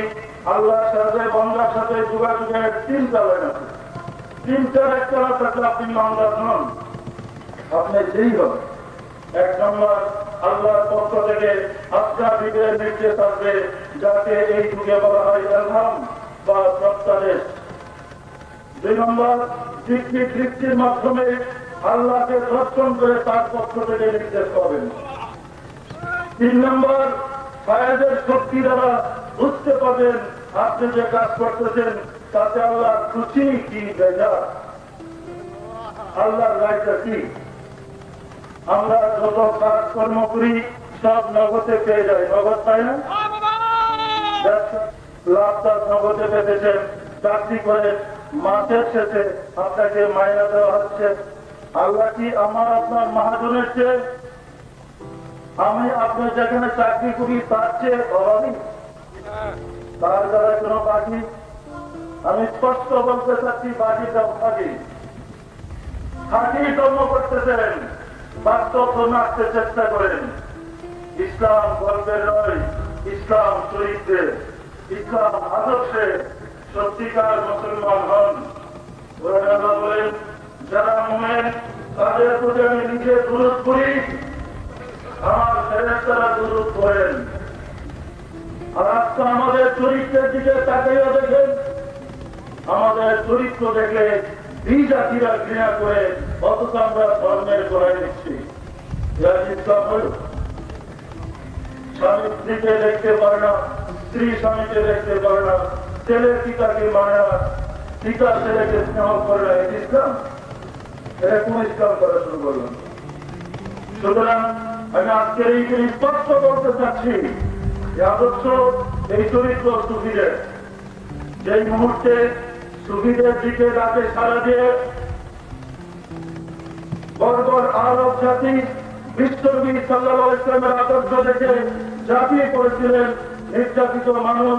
আল্লাহর সাথে বান্দার সাথে যোগাযোগের 3টা লাইন আছে। 3টার একটা থাকলে আপনি বান্দা নন, আপনি যেই হবে। 1 নম্বর, আল্লাহর পক্ষ থেকে আপনার দিকে নির্দেশ আসবে, যাকে এই যুগে বলা হয় ইলহাম বা প্রত্যাদেশ। 2 নম্বর, দৃষ্টির মাধ্যমে আল্লাহকে দর্শন করে তার পক্ষ থেকে নির্দেশ পাবেন। 3 নম্বর, ফায়েজের শক্তি দ্বারা বুঝতে পারবেন আপনি যে কাজ করতেছেন তাতে আল্লাহ খুশি কি বেজার, আল্লাহর রায়টা কি। আমরা যত কাজকর্ম করি সব নগদে পেয়ে যাই, নগদ পাই না? লাভটা নগদে পেতেছেন, চাকরি করে মাসের শেষে আপনাকে মাইনা দেওয়া হচ্ছে। আল্লাহ কি আমার আপনার মহাজনের চেয়ে, আমি আপনি যেখানে চাকরি করি তার চেয়ে অভাবী? তার দ্বারা কোনো বাকি? আমি স্পষ্ট বলতে চাচ্ছি বাকিটা বাকি। খাঁটি কর্ম করতেছেন, বাস্তব নাচতে চেষ্টা করেন। ইসলাম গল্পের নয়, ইসলাম চরিত্রে, ইসলাম আদর্শে সত্যিকার মুসলমান হন। আল্লাহ বলেন, যারা মুমিন তাদের প্রতি আমি নিজে দুরূদ করি, আমার ফেরেশতারা দুরূদ করেন। আর আজকে আমাদের চরিত্রের দিকে তাকিয়ে দেখেন, আমাদের চরিত্র দেখে দুই জাতিরা ঘৃণা করে অথচ আমরা ধর্মের গোড়ায় দিচ্ছি। ইসলাম হল স্বামী স্ত্রীকে দেখতে পারে না, স্ত্রী স্বামীকে দেখতে পারে না, ছেলে পিতাকে মানে না, পিতা ছেলেকে স্নেহ করে না। ইসলাম এটা কোন ইসলাম করা শুরু করলাম? সুতরাং আমি আজকের এই স্পষ্ট করতে চাচ্ছি যে আদর্শ এই চরিত্র সুফিদের, যেই মুহূর্তে সুফিদের দিকে রাতে সারা দিয়ে বর্বর আরব জাতি বিশ্বনবী সাল্লাল্লাহু আলাইহি ওয়াসাল্লামের আদর্শ দেখে ঝাঁপিয়ে পড়েছিলেন, নির্যাতিত মানুষ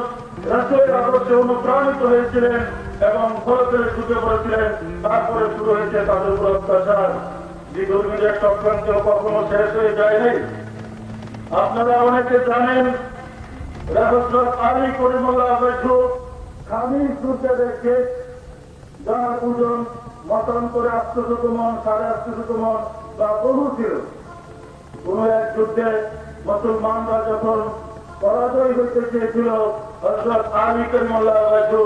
রাসূলের আদর্শে অনুপ্রাণিত হয়েছিলেন এবং খরচে ঢুকে পড়েছিলেন। তারপরে শুরু হয়েছে তাদের উপর অত্যাচার। যে দুর্নীতির চক্রান্ত কখনো শেষ হয়ে যায় নাই। আপনারা অনেকে জানেন, হযরত আলী করিমুল্লাহ বৈঠু খামির যুদ্ধে দেখে যার ওজন মতান্তরে 800 মণ, 850 মণ বা বহু ছিল। কোন এক যুদ্ধে মুসলমানরা যখন পরাজয় হইতে চেয়েছিল, হযরত আলী করিমুল্লাহ বৈঠু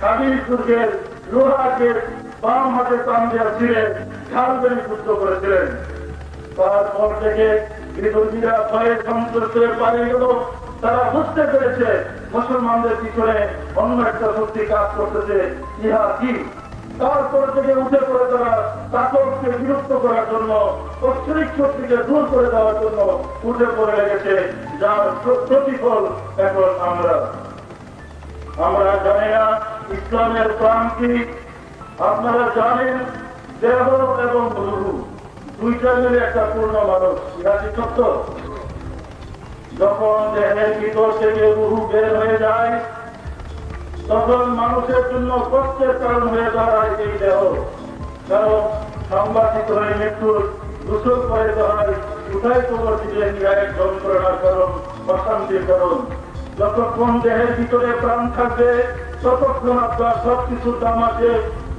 খামির দুর্গের লোহাকে বাম হাতে টান দেওয়া ছিঁড়ে ঢাল বেড়ে যুদ্ধ করেছিলেন। তারপর থেকে বিরোধীরা ভয়ে সন্ত্রস্ত পালিয়ে গেল। তারা বুঝতে পেরেছে মুসলমানদের পিছনে অন্য একটা শক্তি কাজ করতেছে, ইহা কি। তারপর থেকে উঠে পড়ে তারা তাকবকে বিরক্ত করার জন্য, ঐশ্বরিক শক্তিকে দূর করে দেওয়ার জন্য উঠে পড়ে লেগেছে, যার প্রতিফল এখন আমরা জানি না ইসলামের প্রাণ কি। আপনারা জানেন দেহ এবং রূহ দুইটা মিলে একটা পূর্ণ মানুষ, ইহা কি সত্য? যখন দেহের ভিতর থেকে রূহ বের হয়ে যায়, তখন মানুষের জন্য কষ্টের কারণ হয়ে দাঁড়ায় এই দেহ। কারণ সাংবাদিক হয়ে মৃত্যুর দূষণ করে দাঁড়ায়, কোথায় খবর দিলে ন্যায়ের যন্ত্রণার কারণ, অশান্তির কারণ। যতক্ষণ দেহের ভিতরে প্রাণ থাকবে ততক্ষণ আপনার সবকিছুর দাম আছে,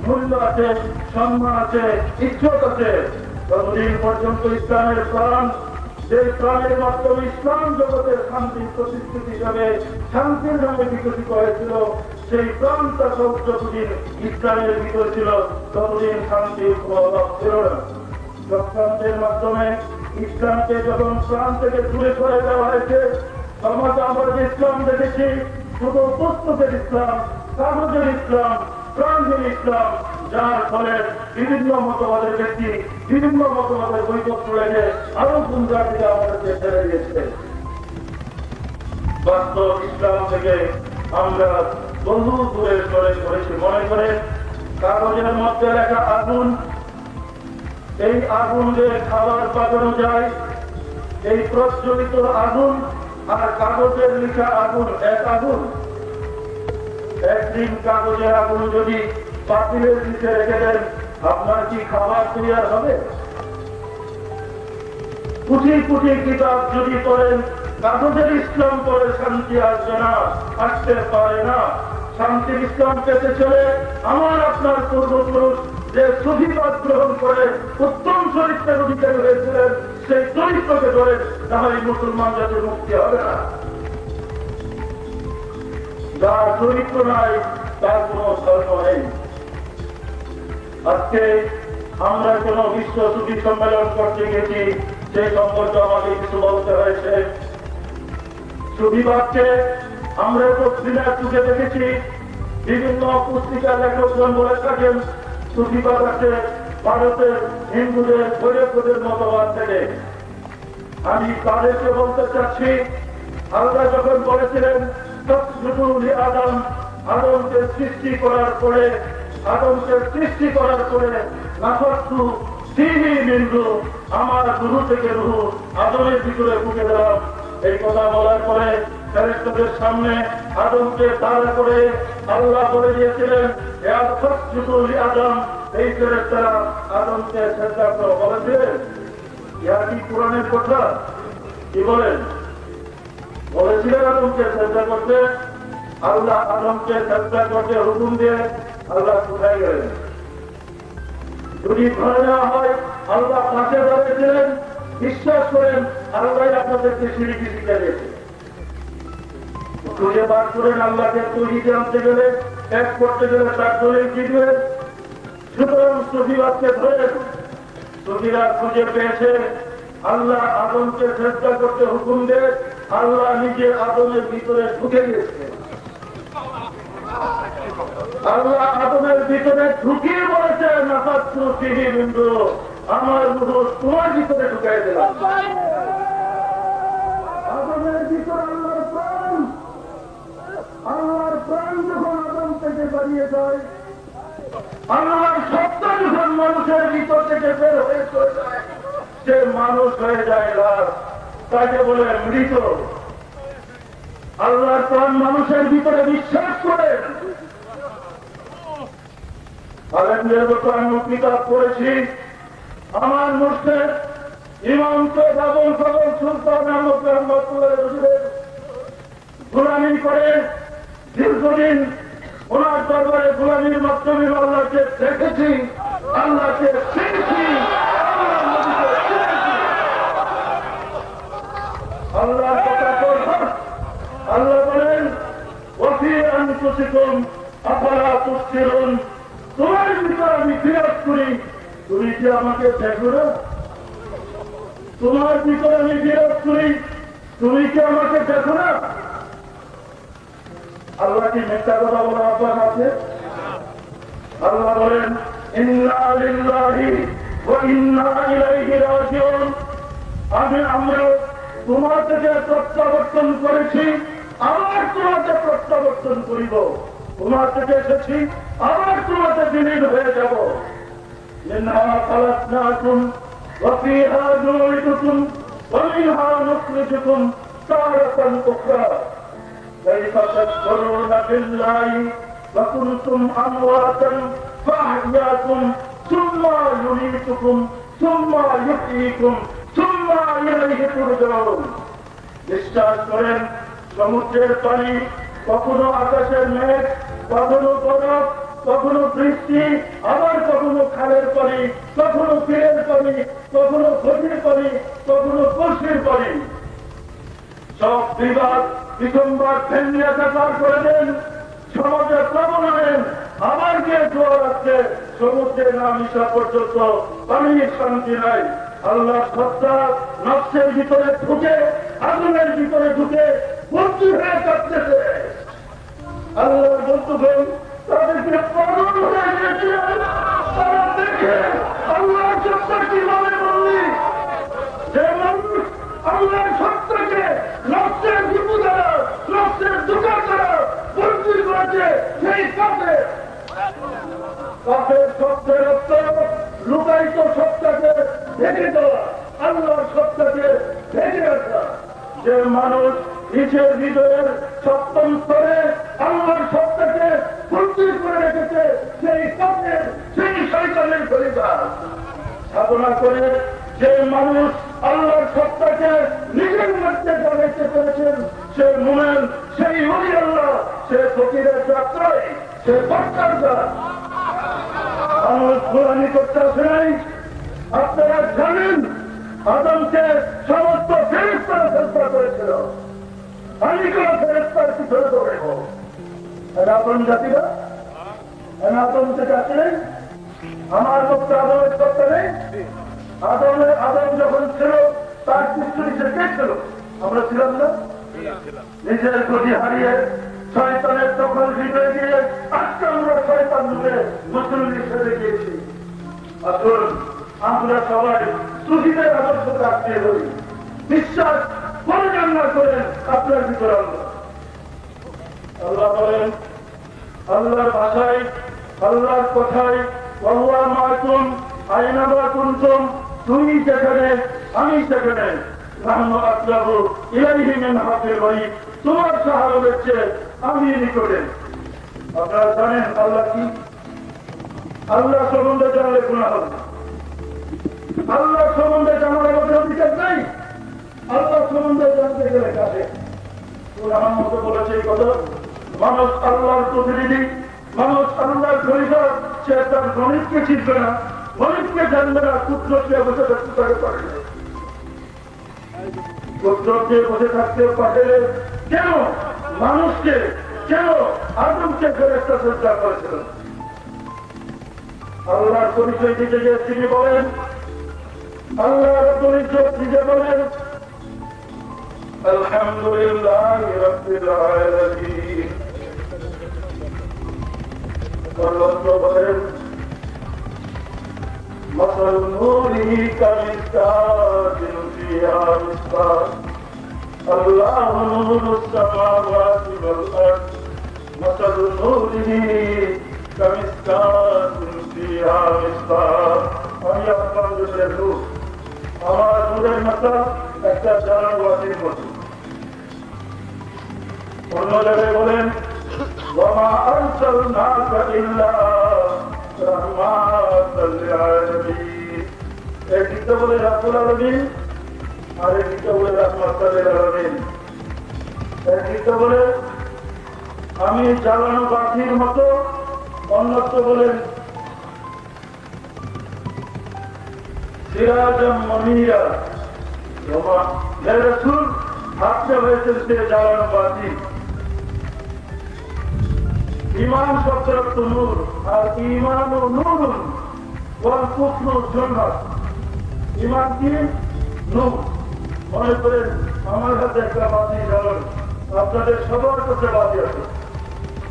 মূল্য আছে, সম্মান আছে, ইজ্জত আছে। ততদিন পর্যন্ত ইসলামের প্রাণ, যে প্রাণের মাধ্যমে ইসলাম জগতের শান্তির প্রতিশ্রুতি হিসাবে শান্তির নামে বিকশিত হয়েছিল, সেই প্রাণটা যতদিন ইসলামের ভিতরে ছিল ততদিন শান্তির প্রভাব ছিল না। চক্রান্তের মাধ্যমে ইসলামকে যখন প্রাণ থেকে দূরে সরে দেওয়া হয়েছে, সমাজে আমরা যে ইসলাম দেখেছি শুধু পুস্তকের ইসলাম, কাগজের ইসলাম, প্রাণহীন ইসলাম, যার ফলে বিভিন্ন মতবাদের ব্যক্তি বিভিন্ন মতবাদের বৈপত্র লেগে আরো গুমরার দিকে আমাদেরকে ছেড়ে দিয়েছে। বাস্তব ইসলাম থেকে আমরা বহু দূরে সরে পড়েছি। মনে করে কাগজের মধ্যে লেখা আগুন, এই আগুন যে খাবার পাকানো যায়, এই প্রজ্বলিত আগুন আর কাগজের লেখা আগুন এক আগুন। একদিন কাগজের আগুন যদি পাতিলের নিচে রেখে দেন, আপনার কি খাবার তৈরি হবে? কোটি কোটি কিতাব যদি পড়েন, কাগজের ইসলাম পড়ে শান্তি আসবে না, আসতে পারে না। শান্তির ইসলাম পেতে চলে আমার আপনার পূর্বপুরুষ যে সুফিবাদ গ্রহণ করে উত্তম চরিত্রের অধিকারী হয়েছিলেন, সেই চরিত্রকে ধরে তাহলে মুসলমান জাতির মুক্তি হবে না। যার চরিত্র নাই তার কোন ধর্ম নেই। আজকে আমরা কোন বিশ্ব সুফি সম্মেলন করতে গেছি, সেই সম্পর্কে আমাকে কিছু বলতে হয়েছে। সুফিবাদকে আমরা তো ঘৃণার চোখে দেখেছি। বিভিন্ন পুস্তিকার লেখকজন বলে থাকেন সুফিবাদ আছে ভারতের হিন্দুদের বৈরাগ্যদের মতবাদ থেকে। আমি তাদেরকে বলতে চাচ্ছি, আল্লাহ যখন বলেছিলেন আদম, আদমকে সৃষ্টি করার পরে নাফাসতু ফীহি মিন রূহ, আমার রূহ থেকে রূহ আদমের ভিতরে ঢুকে দিলাম। এই কথা বলার পরে ফেরেশতাদের সামনে আদমকে তাড়া করে আল্লাহ বলে দিয়েছিলেন, আদম, এই ফেরেশতারা আদমকে সিজদা করো বলেছিলেন। ইহা কি কোরআনের কথা? কি বলেন? বলেছিলেন আদমকে চেষ্টা করতে, আল্লাহ আদমকে চেষ্টা করতে হুকুম দিয়ে আল্লাহ কোথায় গেলেন? যদি ধরে নেওয়া হয় আল্লাহ পাশে দাঁড়িয়েছিলেন, বিশ্বাস করেন আল্লাহ আপনাদেরকে সিঁড়িটি শিখে দিয়েছে। খুঁজে বার করেন আল্লাহকে তৈরিতে আনতে গেলে, এক করতে গেলে তার দলিল কি দিবে? সুতরাং সুফিবাদকে ধরে সুফিরা খুঁজে পেয়েছে আল্লাহ আদমকে চেষ্টা করতে হুকুম দেয়, আল্লাহ নিজে আদমের ভিতরে ঢুকে গেছে। আল্লাহ আদমের ভিতরে ঢুকিয়ে বলেছে নাফাতু ফিহি মিন রূহ, আমার রূহ তোমার ভিতরে ঢুকাই দিলাম। আদমের ভিতরে আল্লাহর প্রাণ যখন আদম থেকে বেরিয়ে যায়, আল্লাহর সত্তা যখন মানুষের ভিতর থেকে বের হয়ে চলে যায়, সে মানুষ হয়ে যায় লাশ, তাকে বলে মৃত। আল্লাহর প্রাণ মানুষের ভিতরে বিশ্বাস করে আলেমদের ব্যাপারে আমি কিতাব পড়েছি। আমার মুর্শিদ ইমাম সৈয়দ আবুল ফজল সুলতান আহমদ রহমাতুল্লাহ হুজুরের গোলামি করে দীর্ঘদিন ওনার দরবারে গোলামির মাধ্যমে আল্লাহকে দেখেছি, আল্লাহকে চিনেছি, আল্লাহর কথা বলছেন। আল্লাহ বলেন ওয়াফি আনফুসিকুম আফালা তুবসিরুন, তোমার ভিতরে আমি বিরাজ করি, তুমি কি আমাকে দেখো না? তোমার ভিতরে আমি বিরাজ করি, তুমি কি আমাকে দেখো না? আল্লাহ কি মিথ্যা কথা বলার অভ্যাস আছে? আল্লাহ বলেন ইন্না লিল্লাহি ওয়া ইন্না ইলাইহি রাজিউন, আমরা তোমার থেকে প্রত্যাবর্তন করেছি, আবার তোমাকে প্রত্যাবর্তন করিব। তোমার থেকে এসেছি, আবার তোমাকে বিলীন হয়ে যাব। মিনহা খালাকনাকুম ওয়া ফীহা নুঈদুকুম ওয়া মিনহা নুখরিজুকুম তারাতান উখরা কাইফা তাকফুরুনা বিল্লাহি ওয়া কুনতুম আমওয়াতান ফাআহইয়াকুম সুম্মা ইউমীতুকুম সুম্মা ইহয়ীকুম সুম্মা ইলাইহি তুরজাউন। বিশ্বাস করেন সমুদ্রের পানি, কখনো আকাশের মেঘ, কখনো বরফ, কখনো বৃষ্টি, আবার কখনো খালের পানি, কখনো তীরের পানি, কখনো নদীর পানি, কখনো কলসির পানি, সব বিবাদ বিসম্বাদ ভেঙে একাকার করে দেন, সমাজে প্লাবন আনেন, আবার গিয়ে জোয়ার আসছে, সমুদ্রে না মিশা পর্যন্ত পানির শান্তি নাই। আল্লাহ সত্তা নকশের ভিতরে ঢুকে, আগুনের ভিতরে ঢুকে বন্দী হয়ে কাঁদতেছে। আল্লাহ বন্ধুগণ তাদেরকে পাগল হয়ে গেছে, তারা দেখে আল্লাহ সত্তা কিভাবে বললি, যে মানুষ আল্লাহর সত্তাকে নকশের ভিতর দ্বারা, নকশের দোকান দ্বারা বন্দী করেছে, সেই কাফের শব্দের অর্থ লুকায়িত সত্তাকে ঢেকে দেওয়া, আল্লাহর সত্তাকে ঢেকে রাখা। যে মানুষ নিজের হৃদয়ের সপ্তম স্তরে আল্লাহর সত্তাকে বন্দী করে রেখেছে, সেই কাফের, সেই শয়তানের পরিবার সাধনা করে যে মানুষ আল্লাহর সত্তাকে নিজের মধ্যে জানাইতে পেরেছেন, সে মুমিন, সেই ওলি আল্লাহ, সে ফকিরের যাত্রায়, সে বাক্কার গাছ। মানুষ গোলামি করতে আসে নাই। আপনারা জানেন আদমকে সমস্ত ফেরেশতারা চেষ্টা করেছিল, আমি কোন ফেরেশতার পিছনে দৌড়েব? আদম জাতিরা আদম থেকে আসে নাই, আমার পক্ষে আদমের সত্তা নেই। আদম যখন ছিল তার কিছু নিচে কে ছিল? আমরা ছিলাম না? নিজের গতি হারিয়ে শয়তানের দখল হৃদয়ে দিয়ে আজকে আমরা শয়তান রূপে মুসলিম হিসেবে গিয়েছি। আসুন আমরা সবাই সুফিদের আদর্শকে আঁকড়িয়ে ধরি, বিশ্বাস পরিচালনা না করেন আপনার ভিতরে আল্লাহ। আল্লাহ বলেন আল্লাহর ভাষায়, আল্লাহর কথায়, ওয়াহুয়া মাআকুম আইনামা কুনতুম, তুমি যেখানে আমি সেখানে, নাহনু আকরাবু ইলাইহি মিন হাবলিল ওয়ারিদ, তোমার সাহায্যের চেয়ে আমি নিকটে। আপনারা জানেন আল্লাহ কি? আল্লাহ সম্বন্ধে জানলে গুনাহ হবে। আল্লাহ সম্বন্ধে জানার আমাদের অধিকার নাই। আল্লাহ সম্বন্ধে জানতে গেলে কাছে কোরআন মতো বলেছে এই কথা, মানুষ আল্লাহর প্রতিনিধি, মানুষ আল্লাহর খলিফা, সে তার গণিতকে চিনবে না, গণিতকে জানবে না, পুত্রকে বসে থাকতে তাকে পারে না। পুত্রকে বসে থাকতে পারে কেন? মানুষকে কেন আদমকে ফেরেশতা শ্রদ্ধা করেছিলেন? আল্লাহর পরিচয় দিতে গিয়ে তিনি বলেন, আল্লাহর পরিচয় দিতে বলেন, আলহামদুলিল্লাহ রাব্বিল আলামিন। আল্লাহ বলেন, মাসাল নূরিহি কামিসকাতিন ফিহা মিসবাহ, আল্লাহু নূরুস সামাওয়াতি ওয়াল আরদ, মাসাল নূরিহি কামিসকাতিন ফিহা মিসবাহ। আমি আপনাদের নূর, আমার নূরের মাত্রা একটা জ্বালানো বাতির মতো। অন্য জায়গায় বলেন, ওয়ামা আরসালনাকা ইল্লা রাহমাতাল লিল আলামিন। একদিকে বলে রাব্বুল আলামিন, আর একদিকে বলে রাহমাতাল লিল আলামিন। একদিকে বলে আমি জ্বালানো বাতির মতো, অন্যত্র বলেন সিরাজাম মুনিরা। হে রাসূল, আপনি হয়েছেন সে জ্বালানো বাতি। ঈমান শব্দের অর্থ নূর, আর ঈমান ও নূরুন ওয়াল কুফরু যুলমাত। ঈমান কি? নূর। মনে করেন আমার হাতে একটা বাতি জ্বালানো, আপনাদের সবার কাছে বাতি আছে,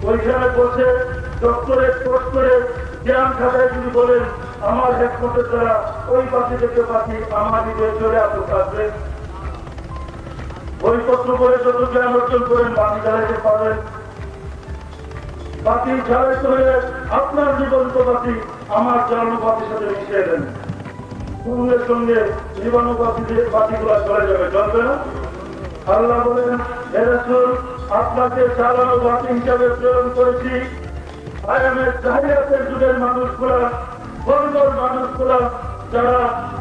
ওইখানে বসে ডক্টরেট কোর্স করে জ্ঞান খাতায় যদি বলেন আমার হেডফোনের দ্বারা ওই বাতি থেকে বাতি আমার হৃদয়ে চলে আসবে, বইপত্র করে যত জ্ঞান অর্জন করেন বাতি জ্বালাইতে পারেন। বাতি জ্বালাইতে হলে আপনার জীবন্ত বাতি আমার জ্বালানো বাতির সাথে মিশিয়ে দেন, সঙ্গে সঙ্গে জীবাণু বাতিগুলো চলে যাবে, চলবে না? আল্লাহ বলেন, হে রাসূল, আপনাকে জ্বালানো বাতি হিসাবে প্রেরণ করেছি আয়ামের জাহিলিয়াতের যুগের মানুষগুলা, বর্বর মানুষগুলা, যারা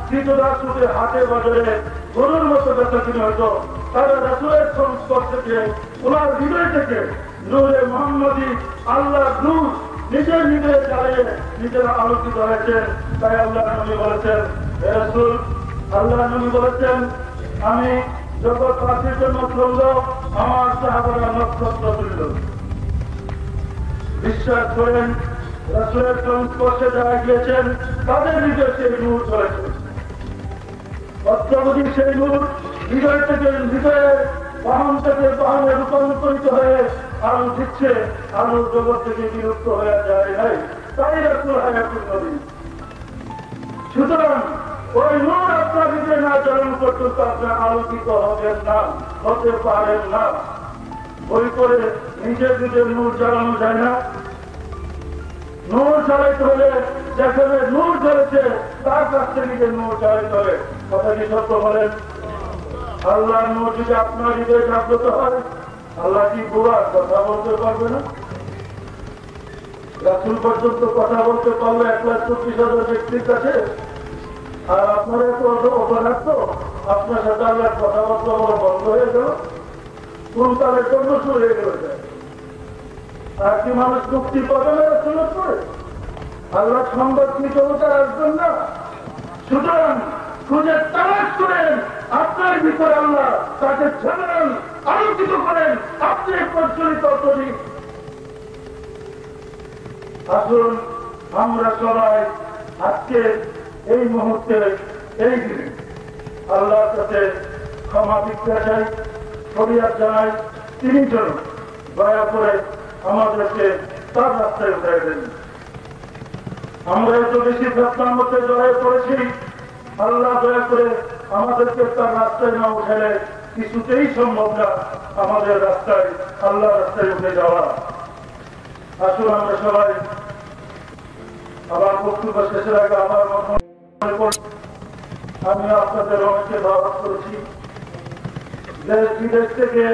কৃতদাসে হাটে বাজারে গরুর মতো বেচা কিনে হতো, তারা রাসূলের সংস্পর্শ থেকে ওনার হৃদয় থেকে নূরে মুহাম্মদী আল্লাহ নূর নিজের হৃদয়ে জ্বালিয়ে নিজেরা আলোকিত হয়েছেন। তাই আল্লাহ নবী বলেছেন, হে রাসূল, আল্লাহ নবী বলেছেন, আমি জগৎবাসীর জন্য চলল আমার সাহাবারা নক্ষত্র তুলল। বিশ্বাস করেন, রাসূলের সংস্পর্শে যারা গিয়েছেন তাদের হৃদয়ে সেই নূর চলেছে। অত্যাবধি সেই নূর হৃদয় থেকে হৃদয়ে, বাহন থেকে বাহনে রূপান্তরিত হয়ে আলো দিচ্ছে, আলো জগৎ থেকে বিলুপ্ত হয়ে যায় নাই। তাই রাসূল হায়াতুন নবী। সুতরাং ওই নূর আপনার হৃদয়ে না জ্বালানো পর্যন্ত আপনার আলোকিত হবেন না, হতে পারেন না। বই করে নিজের নিজের নূর জ্বালানো যায় না। নূর জ্বালাইতে হলে যেখানে নূর জ্বলেছে তার কাছ থেকে নিজের নূর জ্বালাইতে হবে। কথা কি সত্য বলেন? আল্লাহর নূর যদি আপনার হৃদয়ে জাগ্রত হয়, আল্লাহ কি বুড়ার কথা বলতে পারবে না? রাসূল পর্যন্ত কথা বলতে পারলো 1,24,000 ব্যক্তির কাছে, আর আপনার এত অপরাধ তো আপনার সাথে আল্লাহর কথাবার্তা বলা বন্ধ হয়ে গেল, কোন তালের জন্য শুরু হয়ে গেল। আর কি মানুষ মুক্তি পাবে না রাসূলের পরে? আল্লাহ সংবাদ কি জগতে আসবেন না? সুতরাং খুঁজে তালাশ করেন আপনার ভিতরে আল্লাহ, তাকে ছেড়েন, আলোকিত করেন, আপনি প্রচলিত করি। আসুন আমরা সবাই আজকে এই মুহূর্তে এই দিনে আল্লাহর কাছে ক্ষমা ভিক্ষা চাই, ফরিয়াদ জানাই, তিনি যেন দয়া করে আমাদেরকে তার রাস্তায় উঠাই দেন। আমরা এত বেশি ফেতনার মধ্যে জড়াই পড়েছি, আল্লাহ দয়া করে আমাদেরকে তার রাস্তায় না উঠালে কিছুতেই সম্ভব না আমাদের রাস্তায়, আল্লাহ রাস্তায় উঠে যাওয়া। আসুন আমরা সবাই আমার বক্তব্য শেষের আগে আমার মনে পড়ে আমি আপনাদের অনেককে দাওয়াত করেছি। দেশ বিদেশ থেকে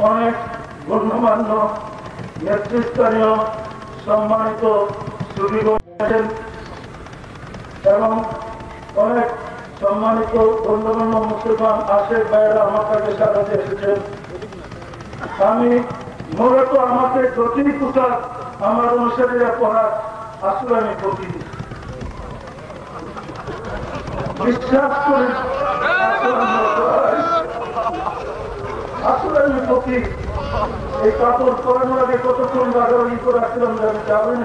অনেক গণ্যমান্য নেতৃস্থানীয় সম্মানিত সুদীবন এবং অনেক সম্মানিত গণ্যমান্য মুসলমান আশেক ভাইয়েরা আমার কাছে সাজাতে এসেছেন। আমি মূলত আমাকে জটিল পোশাক আমার অনুসারীরা পড়ার আসলে আমি প্রতি বিশ্বাস করি, আসলে আমি প্রতি এই কাপড় পরানোর আগে কতক্ষণ বাগাবাগি করে আসছিলাম যে আমি যাবেন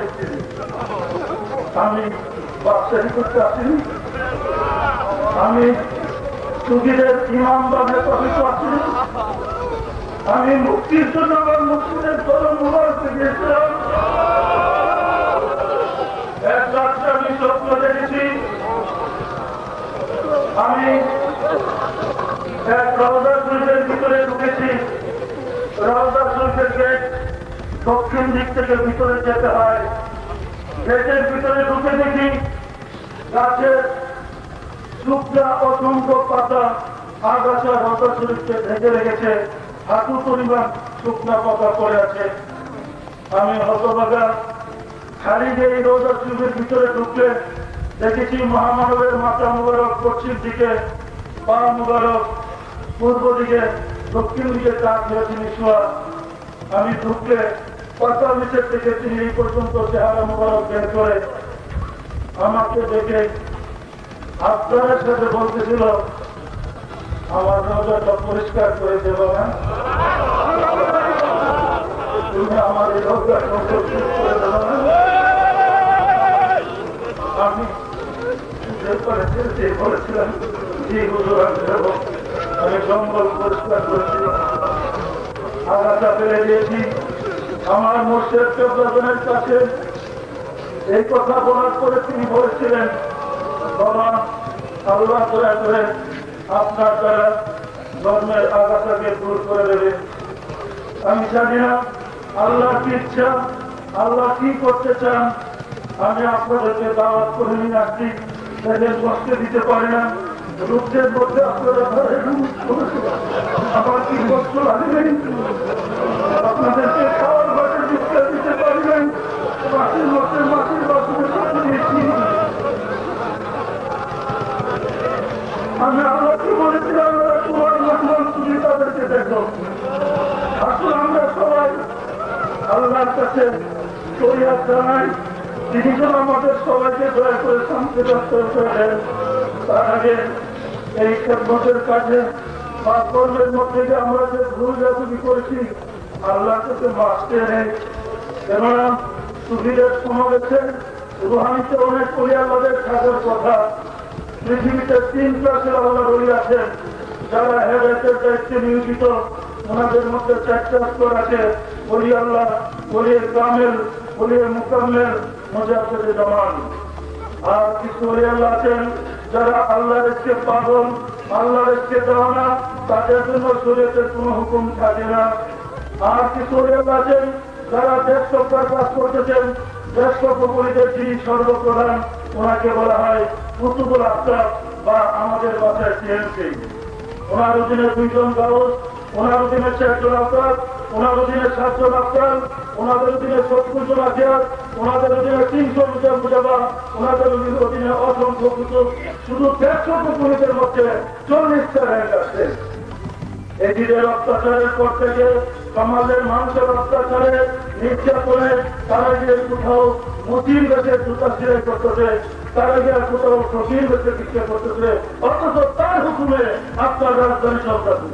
আমি বাদশাহী করতে আসিনি, আমি সুবিধের ইমাম বা নেতৃত্ব আসিনি, আমি মুক্তির জন্য আমার মুক্তিদের চরম মুবারকে গিয়েছিলাম। এক রাত্রে আমি স্বপ্ন দেখেছি আমি এক রওজা শরীফের ভিতরে ঢুকেছি। রওজা শরীফের গেট দক্ষিণ দিক থেকে ভিতরে যেতে হয়। গেটের ভিতরে ঢুকে দেখি গাছের শুকনা অসংখ্য পাতা আগাছা রওজা শরীফকে ঢেকে রেখেছে, হাঁটু পরিমাণ শুকনা পাতা পড়ে আছে। আমি হতভাগা খালি যে এই রওজা শরীফের ভিতরে ঢুকলে দেখেছি মহামানবের মাথা মুবারক পশ্চিম দিকে, পা মুবারক পূর্ব দিকে, দক্ষিণ দিকে কাজ হয়ে তিনি শোয়া। আমি ঢুকলে পাতা নিচের থেকে তিনি এই পর্যন্ত চেহারা মুবারক বের করে আমাকে দেখে আফতারের সাথে বলতেছিল, আমার রওজাটা পরিষ্কার করে দেব না, তুমি আমার এই রওজা ঠিক করে দেব না। আমি বলেছিলাম জি হুজুর আমি দেব। আমি জঙ্গল পরিষ্কার করেছিলাম, আগাছা ফেলে দিয়েছি। আমার মুর্শিদ কেবলাজনের কাছে এই কথা বলার পরে তিনি বলেছিলেন, বাবা আল্লাহ দয়া করে আপনার দ্বারা ধর্মের আগাছাকে দূর করে দেবে। আমি জানি না আল্লাহ কি ইচ্ছা, আল্লাহ কি করতে চান। আমি আপনাদেরকে দাওয়াত করে নিয়ে আসছি, তাদের কষ্ট দিতে পারি না। রূপদের মধ্যে আপনারা আমার কি কষ্ট লাগবেন, আপনাদেরকে খাওয়ার ঘরে দিতে দিতে পারবেন। মাটির মধ্যে মাটির বাসনে দিয়েছি। আমি আল্লাহকে বলেছিলাম তোমার রহমান তুমি তাদেরকে দেখো। আসলে আমরা সবাই আল্লাহর কাছে ফরিয়াদ জানাই, তিনি যেন আমাদের সবাইকে দয়া করে শান্তি ব্যস্ত করে দেন। তার আগে এই খেদমতের কাজে বা কর্মের মধ্যে যে আমরা যে ভুল জাতি করেছি আল্লাহ কাছে মাফ চেয়ে নেই। কেননা সুবিধের সমাবেশে রুহানিতে অনেক পরিয়ালাদের থাকার কথা। পৃথিবীতে 3 ক্লাসের আল্লাহ বলি আছেন যারা হেদায়েতের দায়িত্বে নিয়োজিত। ওনাদের মধ্যে 4টা স্তর আছে, বলি আল্লাহ, বলিয়ে কামেল, বলিয়ে মুকাম্মেল, মুজাহিদে জামান। আর কিছু বলি আল্লাহ আছেন যারা আল্লাহর ইচ্ছে পাগল, আল্লাহর ইচ্ছে দেওয়ানা, তাদের জন্য শরীয়তের কোনো হুকুম থাকে না। আর কিছু বলি আল্লাহ আছেন যারা দেশ সরকার কাজ করতেছেন, দেশ সর্বপরিদের যিনি সর্বপ্রধান, ওনাকে বলা হয় কুতুবুল আফতাব বা আমাদের ভাষায় টিএমসি। ওনার অধীনে 2 জন গাউস, ওনার অধীনে 4 জন আফতাব, ওনার অধীনে 7 জন আফতাব, ওনাদের অধীনে 70 জন আফতাব, ওনাদের অধীনে 300 জন মুজাবা, ওনাদের অধীনে অসংখ্য কুতুব। শুধু দেশ সর্বপরিদের মধ্যে 40টা র্যাঙ্ক আছে। এদিনের অত্যাচারের পর থেকে সমাজের মানুষের অত্যাচারে নির্যাতনে তারা গিয়ে কোথাও মুসলিম দেশের জুতা সিলাই করতেছে, তারা গিয়ে কোথাও ফকির দেশে ভিক্ষা করতেছে, অথচ তার হুকুমে আপনার রাজধানী চলতেছে।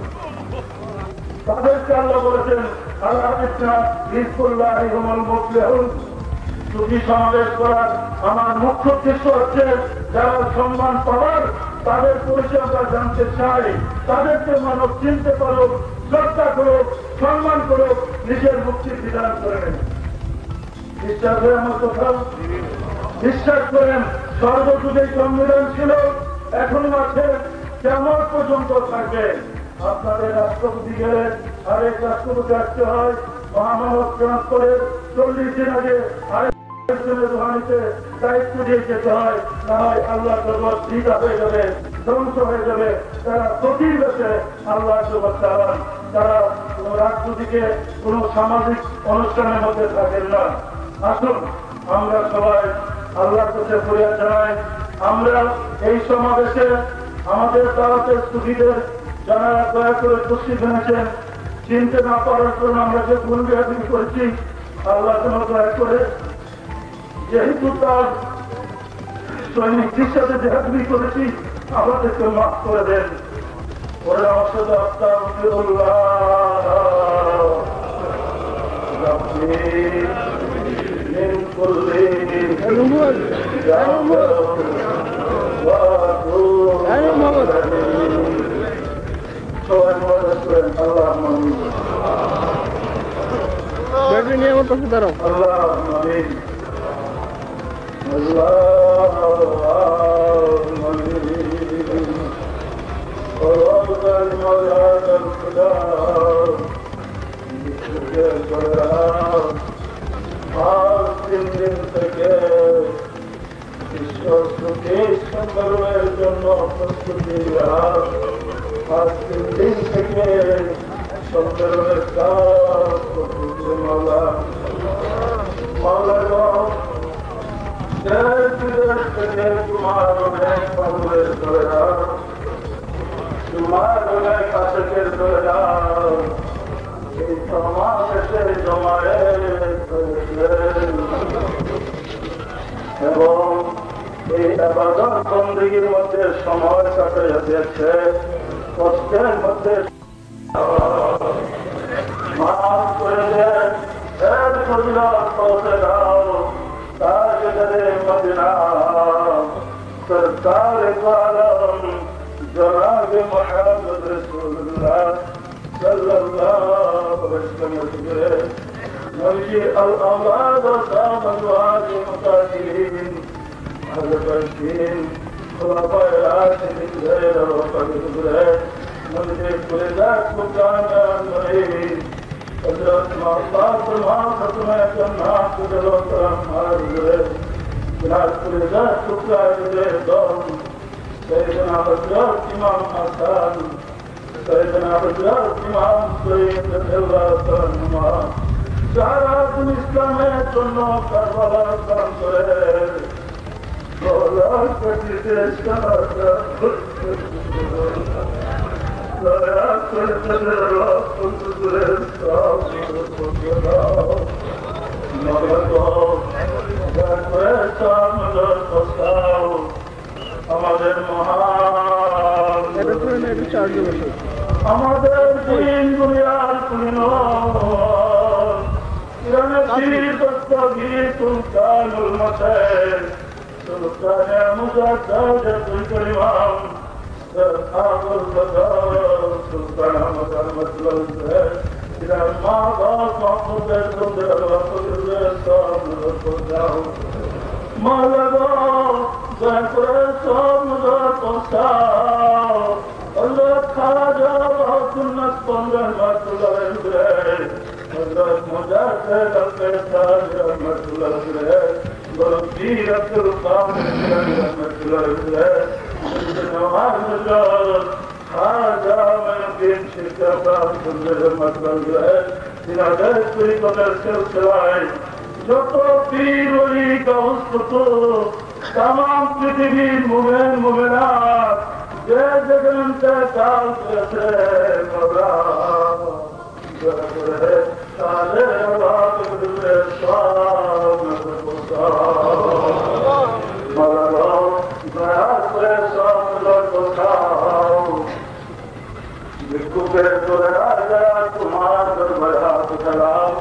তাদেরকে আল্লাহ বলেছেন সুফি সমাবেশ করার আমার মুখ্য উদ্দেশ্য হচ্ছে যারা সম্মান পাওয়ার তাদের পরিচয় আমরা জানতে চাই, তাদেরকে মানব চিনতে পারুক, শ্রদ্ধা করুক, সম্মান করুক, নিজের মুক্তির বিধান করে নেন। বিশ্বাস হয় আমার কথা? বিশ্বাস করেন সর্বযুগে সংবিধান ছিল, এখনো আছে, কেমন পর্যন্ত থাকবে। আপনাদের রাষ্ট্রপতি গেলে আরেক রাষ্ট্রপতি আসতে হয়, মহামানব ট্রান্সফারের 40 দিন আগে রুহানিতে দায়িত্ব দিয়ে যেতে হয়, না হয় আল্লাহ জগৎ দ্বিধা হয়ে যাবে, ধ্বংস হয়ে যাবে। তারা কঠিন বেশে আল্লাহ জগৎ চালান, তারা কোন রাষ্ট্রপতিকে কোন সামাজিক অনুষ্ঠানের মধ্যে থাকেন না। আসুন আমরা সবাই আল্লাহর কাছে ফরিয়াদ জানাই, আমরা এই সমাবেশে আমাদের দাওয়াতের সুবিধের যারা দয়া করে খুশি জেনেছেন চিনতে না পারার জন্য আমরা যে ভুল বেয়াদি করেছি, আল্লাহ তোমার দয়া করে যেহেতু তার সৈনিকদের সাথে বেয়াদি করেছি, আমাদেরকে মাফ করে দেন। ওরা আমার সাথে আস্তাগফিরুল্লাহ من كل দিন থেকে ঈশ্বর সুখে সংগ্রহের জন্য প্রস্তুতি আজ 3 দিন থেকে সংগ্রহের কাজ করতেছে। মাওলা দেশ থেকে তোমার অনেক পাগলের ধরেরা, তোমার অনেক আশেকের ধরেরা এই সমাবেশে জমায়েত করেছিলেন এবং এই ইবাদত বন্দেগীর মধ্যে সময় কাটাইয়া দিয়েছে। কষ্টের মধ্যে মাফ করে দেন, এর ফজিলত পৌঁছে দাও তাজদারে মদিনা সরকার আলম জনাব মুহাম্মদ রাসূলুল্লাহ সাল্লাল্লাহু আলাইহি ওয়াসাল্লাম নবী আল-আওলাদ সাহাবাত মুতাহিরিন হাজরাতিন খুলাফায়ে রাশিদিন ওয়া ফারিদুল নবী কুলজাত মুকাররম নবী हजरत मौला फरमान खत्म जन्नत दिलो हमार बिलाल कुलजा टुकड़ा दे दो सैयदना हजरत इमाम हसन सैयदना हजरत इमाम सैयद रज़ियल्लाहु अन्हुमा सारा दिन इस्लामेर জন্য কারবালা কাম করে মওলা কতি দেশ কা আমাদের মহান আমাদের দিন দুনিয়ার কুলিন সুলতানুল মাসাইল সুলতানে মুজাদ্দাতুল করিমাম আবুল বদর সুলতান আহমদ আল-মতলব ইলা মাদাত মাহমুদের সুন্দর রাসূলুল্লাহ সাল্লাল্লাহু আলাইহি মাওলানা দয়া করে সব মুজাদ পৌঁছাও। আল্লাহ খাজা সুন্নাত পন্দ্র রাসূলুল্লাহ হযরত মুজাদ্দিদ আল-কাসার রাহমাতুল্লাহ বরফির আব্দুল কাদের রাহমাতুল্লাহ नवाज नजर खाजा में दिन शिरका सुंदर मतलब है जिनादर पूरी कदर सिलसिलाए जो तो पीर वली का उसको तमाम पृथ्वी मुमेन मुमेनात जय जगन्नाथ काल से मौला जय साले अल्लाह के स्वाम मौला दया से তোমার দরবারাত সালাম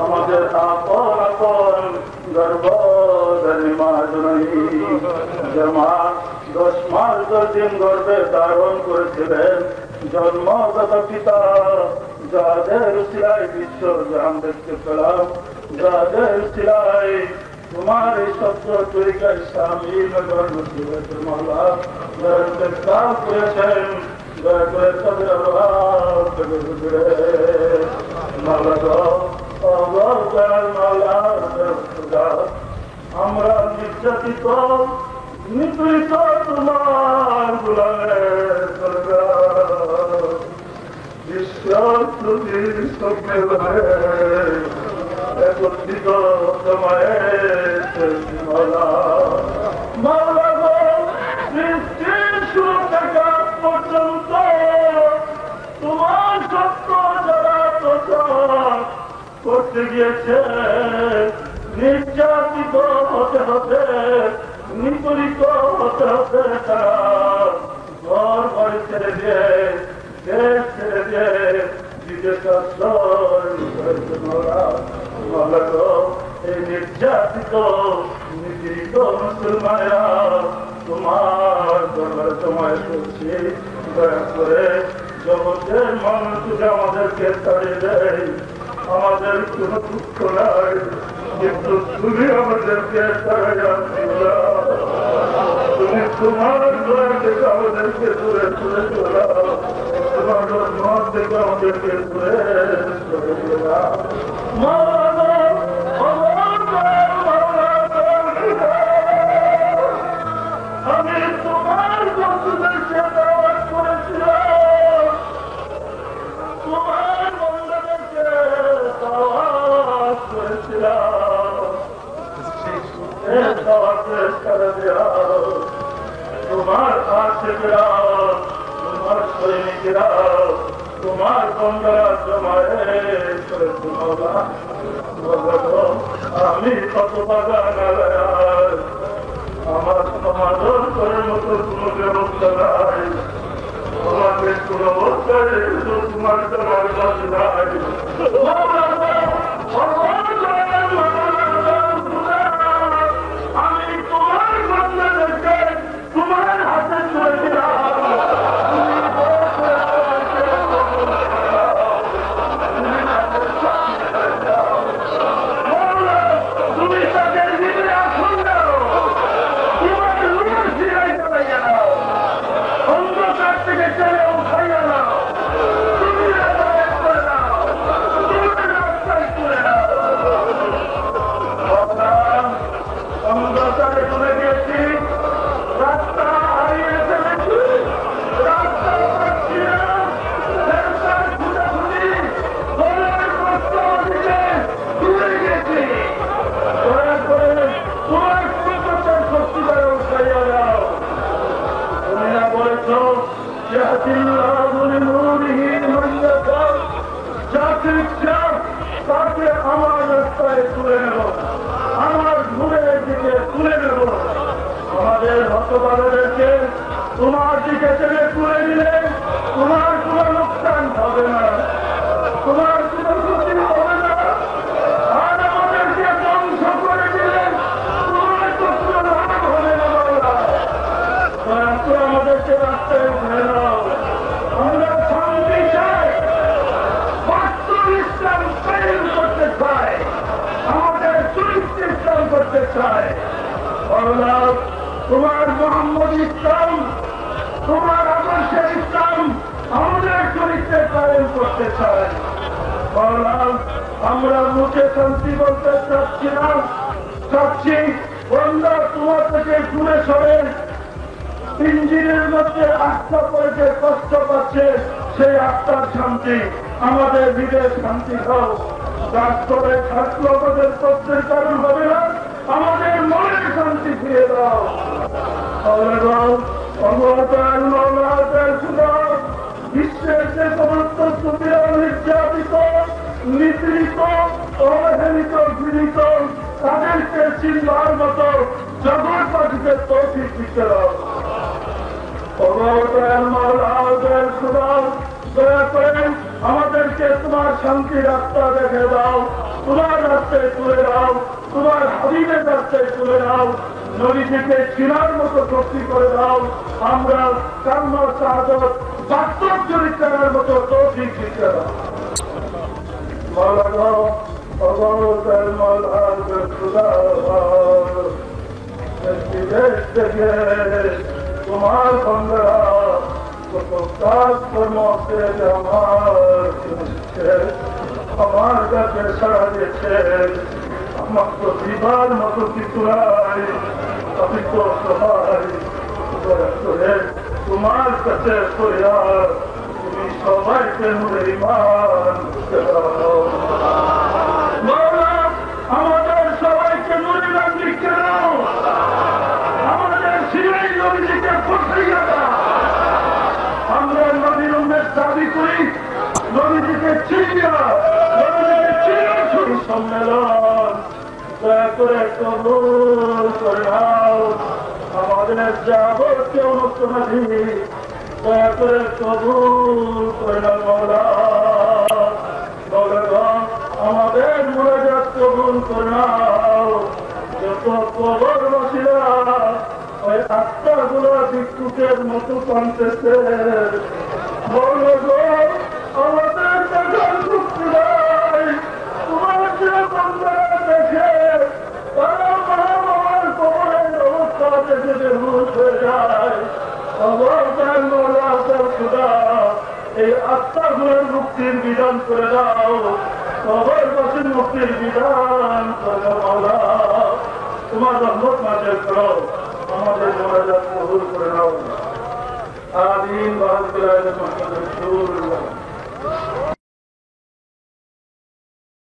আমাদের আপন আপন গর্ব জামান 10 মাস 10 দিন গর্ভে ধারণ করেছিলেন জন্মগত পিতা যাদের উসিলায় বিশ্ব জাহান দেখতে পেলাম যাদের উসিলায় তোমার এই সত্য তরিকায় শামিল মাওলা কাজ করেছেন দয়া করে তাদের আমরা নির্যাতিত নিপীড়িত তোমার গোলামের বিশ্বাসীর স্বপ্নে একত্রিত সময়ে মাওলা গো সৃষ্টির শুরু থেকে পর্যন্ত তোমার সত্য যারা করতে গিয়েছে, নির্যাতিত হতে হতে, নিপীড়িত হতে হতে তারা ঘর বাড়ি ছেড়ে দিয়ে, দেশ ছেড়ে দিয়ে বিদেশে আশ্রয় এই নির্যাতিত নিপীড়িত মুসলমানেরা তোমার দরবারে তোমায় করছি, দয়া করে জগতের মানুষ আমাদেরকে তাড়িয়ে দেয়, আমাদের কোন দুঃখ নাই, কিন্তু তুমি আমাদেরকে তাড়িয়ে তুমি তোমার দয়া থেকে আমাদেরকে দূরে দূরে চলাও, তোমার রহমত থেকে আমাদেরকে দূরে সরে চলাও। আমি তোমার বন্ধুদেরকে দাওয়াত করেছিলাম, তোমার বন্ধুদেরকে দাওয়াত করেছিলাম, দাওয়াতের সারা দেওয়া তোমার আশেকেরা, তোমার সৈনিকেরা, তোমার বন্ধুরা জমায়েত করে তোমারা আমি কত বাগান আমার সমাধান করার মতো কোন ব্যবস্থা নাই, আমাদের কোন অবস্থায় তোমার তোমার কাছে নাই। আমি তোমার বন্ধুদেরকে তোমার হাতে তুলে দিলাম, তুমি তাদের ভিতরে আসুন দাও, তোমার রূপ ফিরাই চালাইয়া দাও, অন্ধকার থেকে ছেড়ে উঠাইয়া দাও, তুমি রাস্তায় করে দাও, তুমি রাস্তায় করে দাও। অন্ধকারে চলে গিয়েছি, রাস্তা হারিয়ে ফেলেছি, রাস্তা পাচ্ছি না, রাস্তার খুঁজাখুঁজি দলের কষ্ট দিকে ভুলে গেছি, দয়া করে তোমার প্রকাশের শক্তিটা উঠাইয়া দাও। তুমি না বলেছ যাকে ইচ্ছা তাকে আমার রাস্তায় তুলে নেব, আমার ঘুরের দিকে তুলে নেব, আমাদের হতবাদেরকে তোমার দিকে টেনে তুলে দিলে তোমার কোন লোকসান হবে না, তোমার কোন ক্ষতি হবে না, আর আমাদেরকে ধ্বংস করে দিলে তোমার তো কোনো লাভ হবে না। দয়া করে আমাদেরকে রাস্তায় উঠে নাও, আমরা শান্তি চাই, বাস্তব ইসলাম কায়েম করতে চাই, আমাদের চরিত্র ইসলাম করতে চাই। আল্লাহ তোমার মোহাম্মদ ইসলাম, তোমার আদর্শের ইসলাম আমাদের চরিত্রে কায়েম করতে চাই। আল্লাহ আমরা মুখে শান্তি বলতে চাচ্ছি না, চাচ্ছি বন্ধা তোমার থেকে দূরে সরে ইঞ্জিনের মধ্যে আস্থা পড়েছে, কষ্ট পাচ্ছে, সেই আত্মার শান্তি আমাদের হৃদয়ের শান্তি দাও। রাষ্ট্রে থাকলে আমাদের কষ্টের কারণ হবে না, আমাদের মনের শান্তি ফিরে দাও। বিশ্বের যে সমস্ত সুবিধা নির্যাতিত, নিপীড়িত, অবহেলিত, পীড়িত তাদেরকে চিনবার মতো জগৎবাসীকে তৌফিক দিতে দাও। দয়া করে আমাদেরকে তোমার শান্তি রাস্তা দেখে দাও, তোমার রাস্তায় তুলে দাও, তোমার হাবিবের রাস্তায় তুলে দাও, নদীটিকে চিনার মতো শক্তি করে দাও, আমরা কাম্য সাহায্য বাস্তব চরিত্রের মতো তৌফিক দিতে দাও। তোমার বন্ধুরা কত কাজ কর্ম আমার কাছে সারা দিয়েছে, আমার তো দিবার মতো কিছু নাই, আমি তো সবাই তোমার কাছে তুমি সবাইকে নূরে ঈমান আমাদের সবাইকে নূরে ঈমান দিচ্ছে দাও, আমাদের সিরাই নবীজিকে পৌঁছাইয়া দাও। আমরা নবীর উম্মের দাবি করি, নবীজিকে চিনিয়া, নবীজিকে চিনার করে কবুল করে নাও। আমাদের যাবতীয় অনুষ্ঠানাধি দয়া করে কবুল করে নাও মওলা। মওলাগণ, আমাদের মুনাজাত কবুল করে নাও। যত কবরবাসীরা ওই আত্মাগুলো ভিক্ষুকের মতো কাঁদতেছে, মওলাগণ, আমাদের দেখার শক্তি নাই। তোমার যে বান্দারা দেখে তারা মহামার কবরের অবস্থা দেখে বেহুশ হয়ে যায়। অবস্থান মওলা খুদা, এই আত্মাগুলোর মুক্তির বিধান করে দাও। কবরবাসীর মুক্তির বিধান করে দাও মওলা। তোমার রহমত নাযিল করো, আমাদের মোনাজাত কবুল করে নাও। আমিন। ওয়া আলহামদুলিল্লাহি ওয়া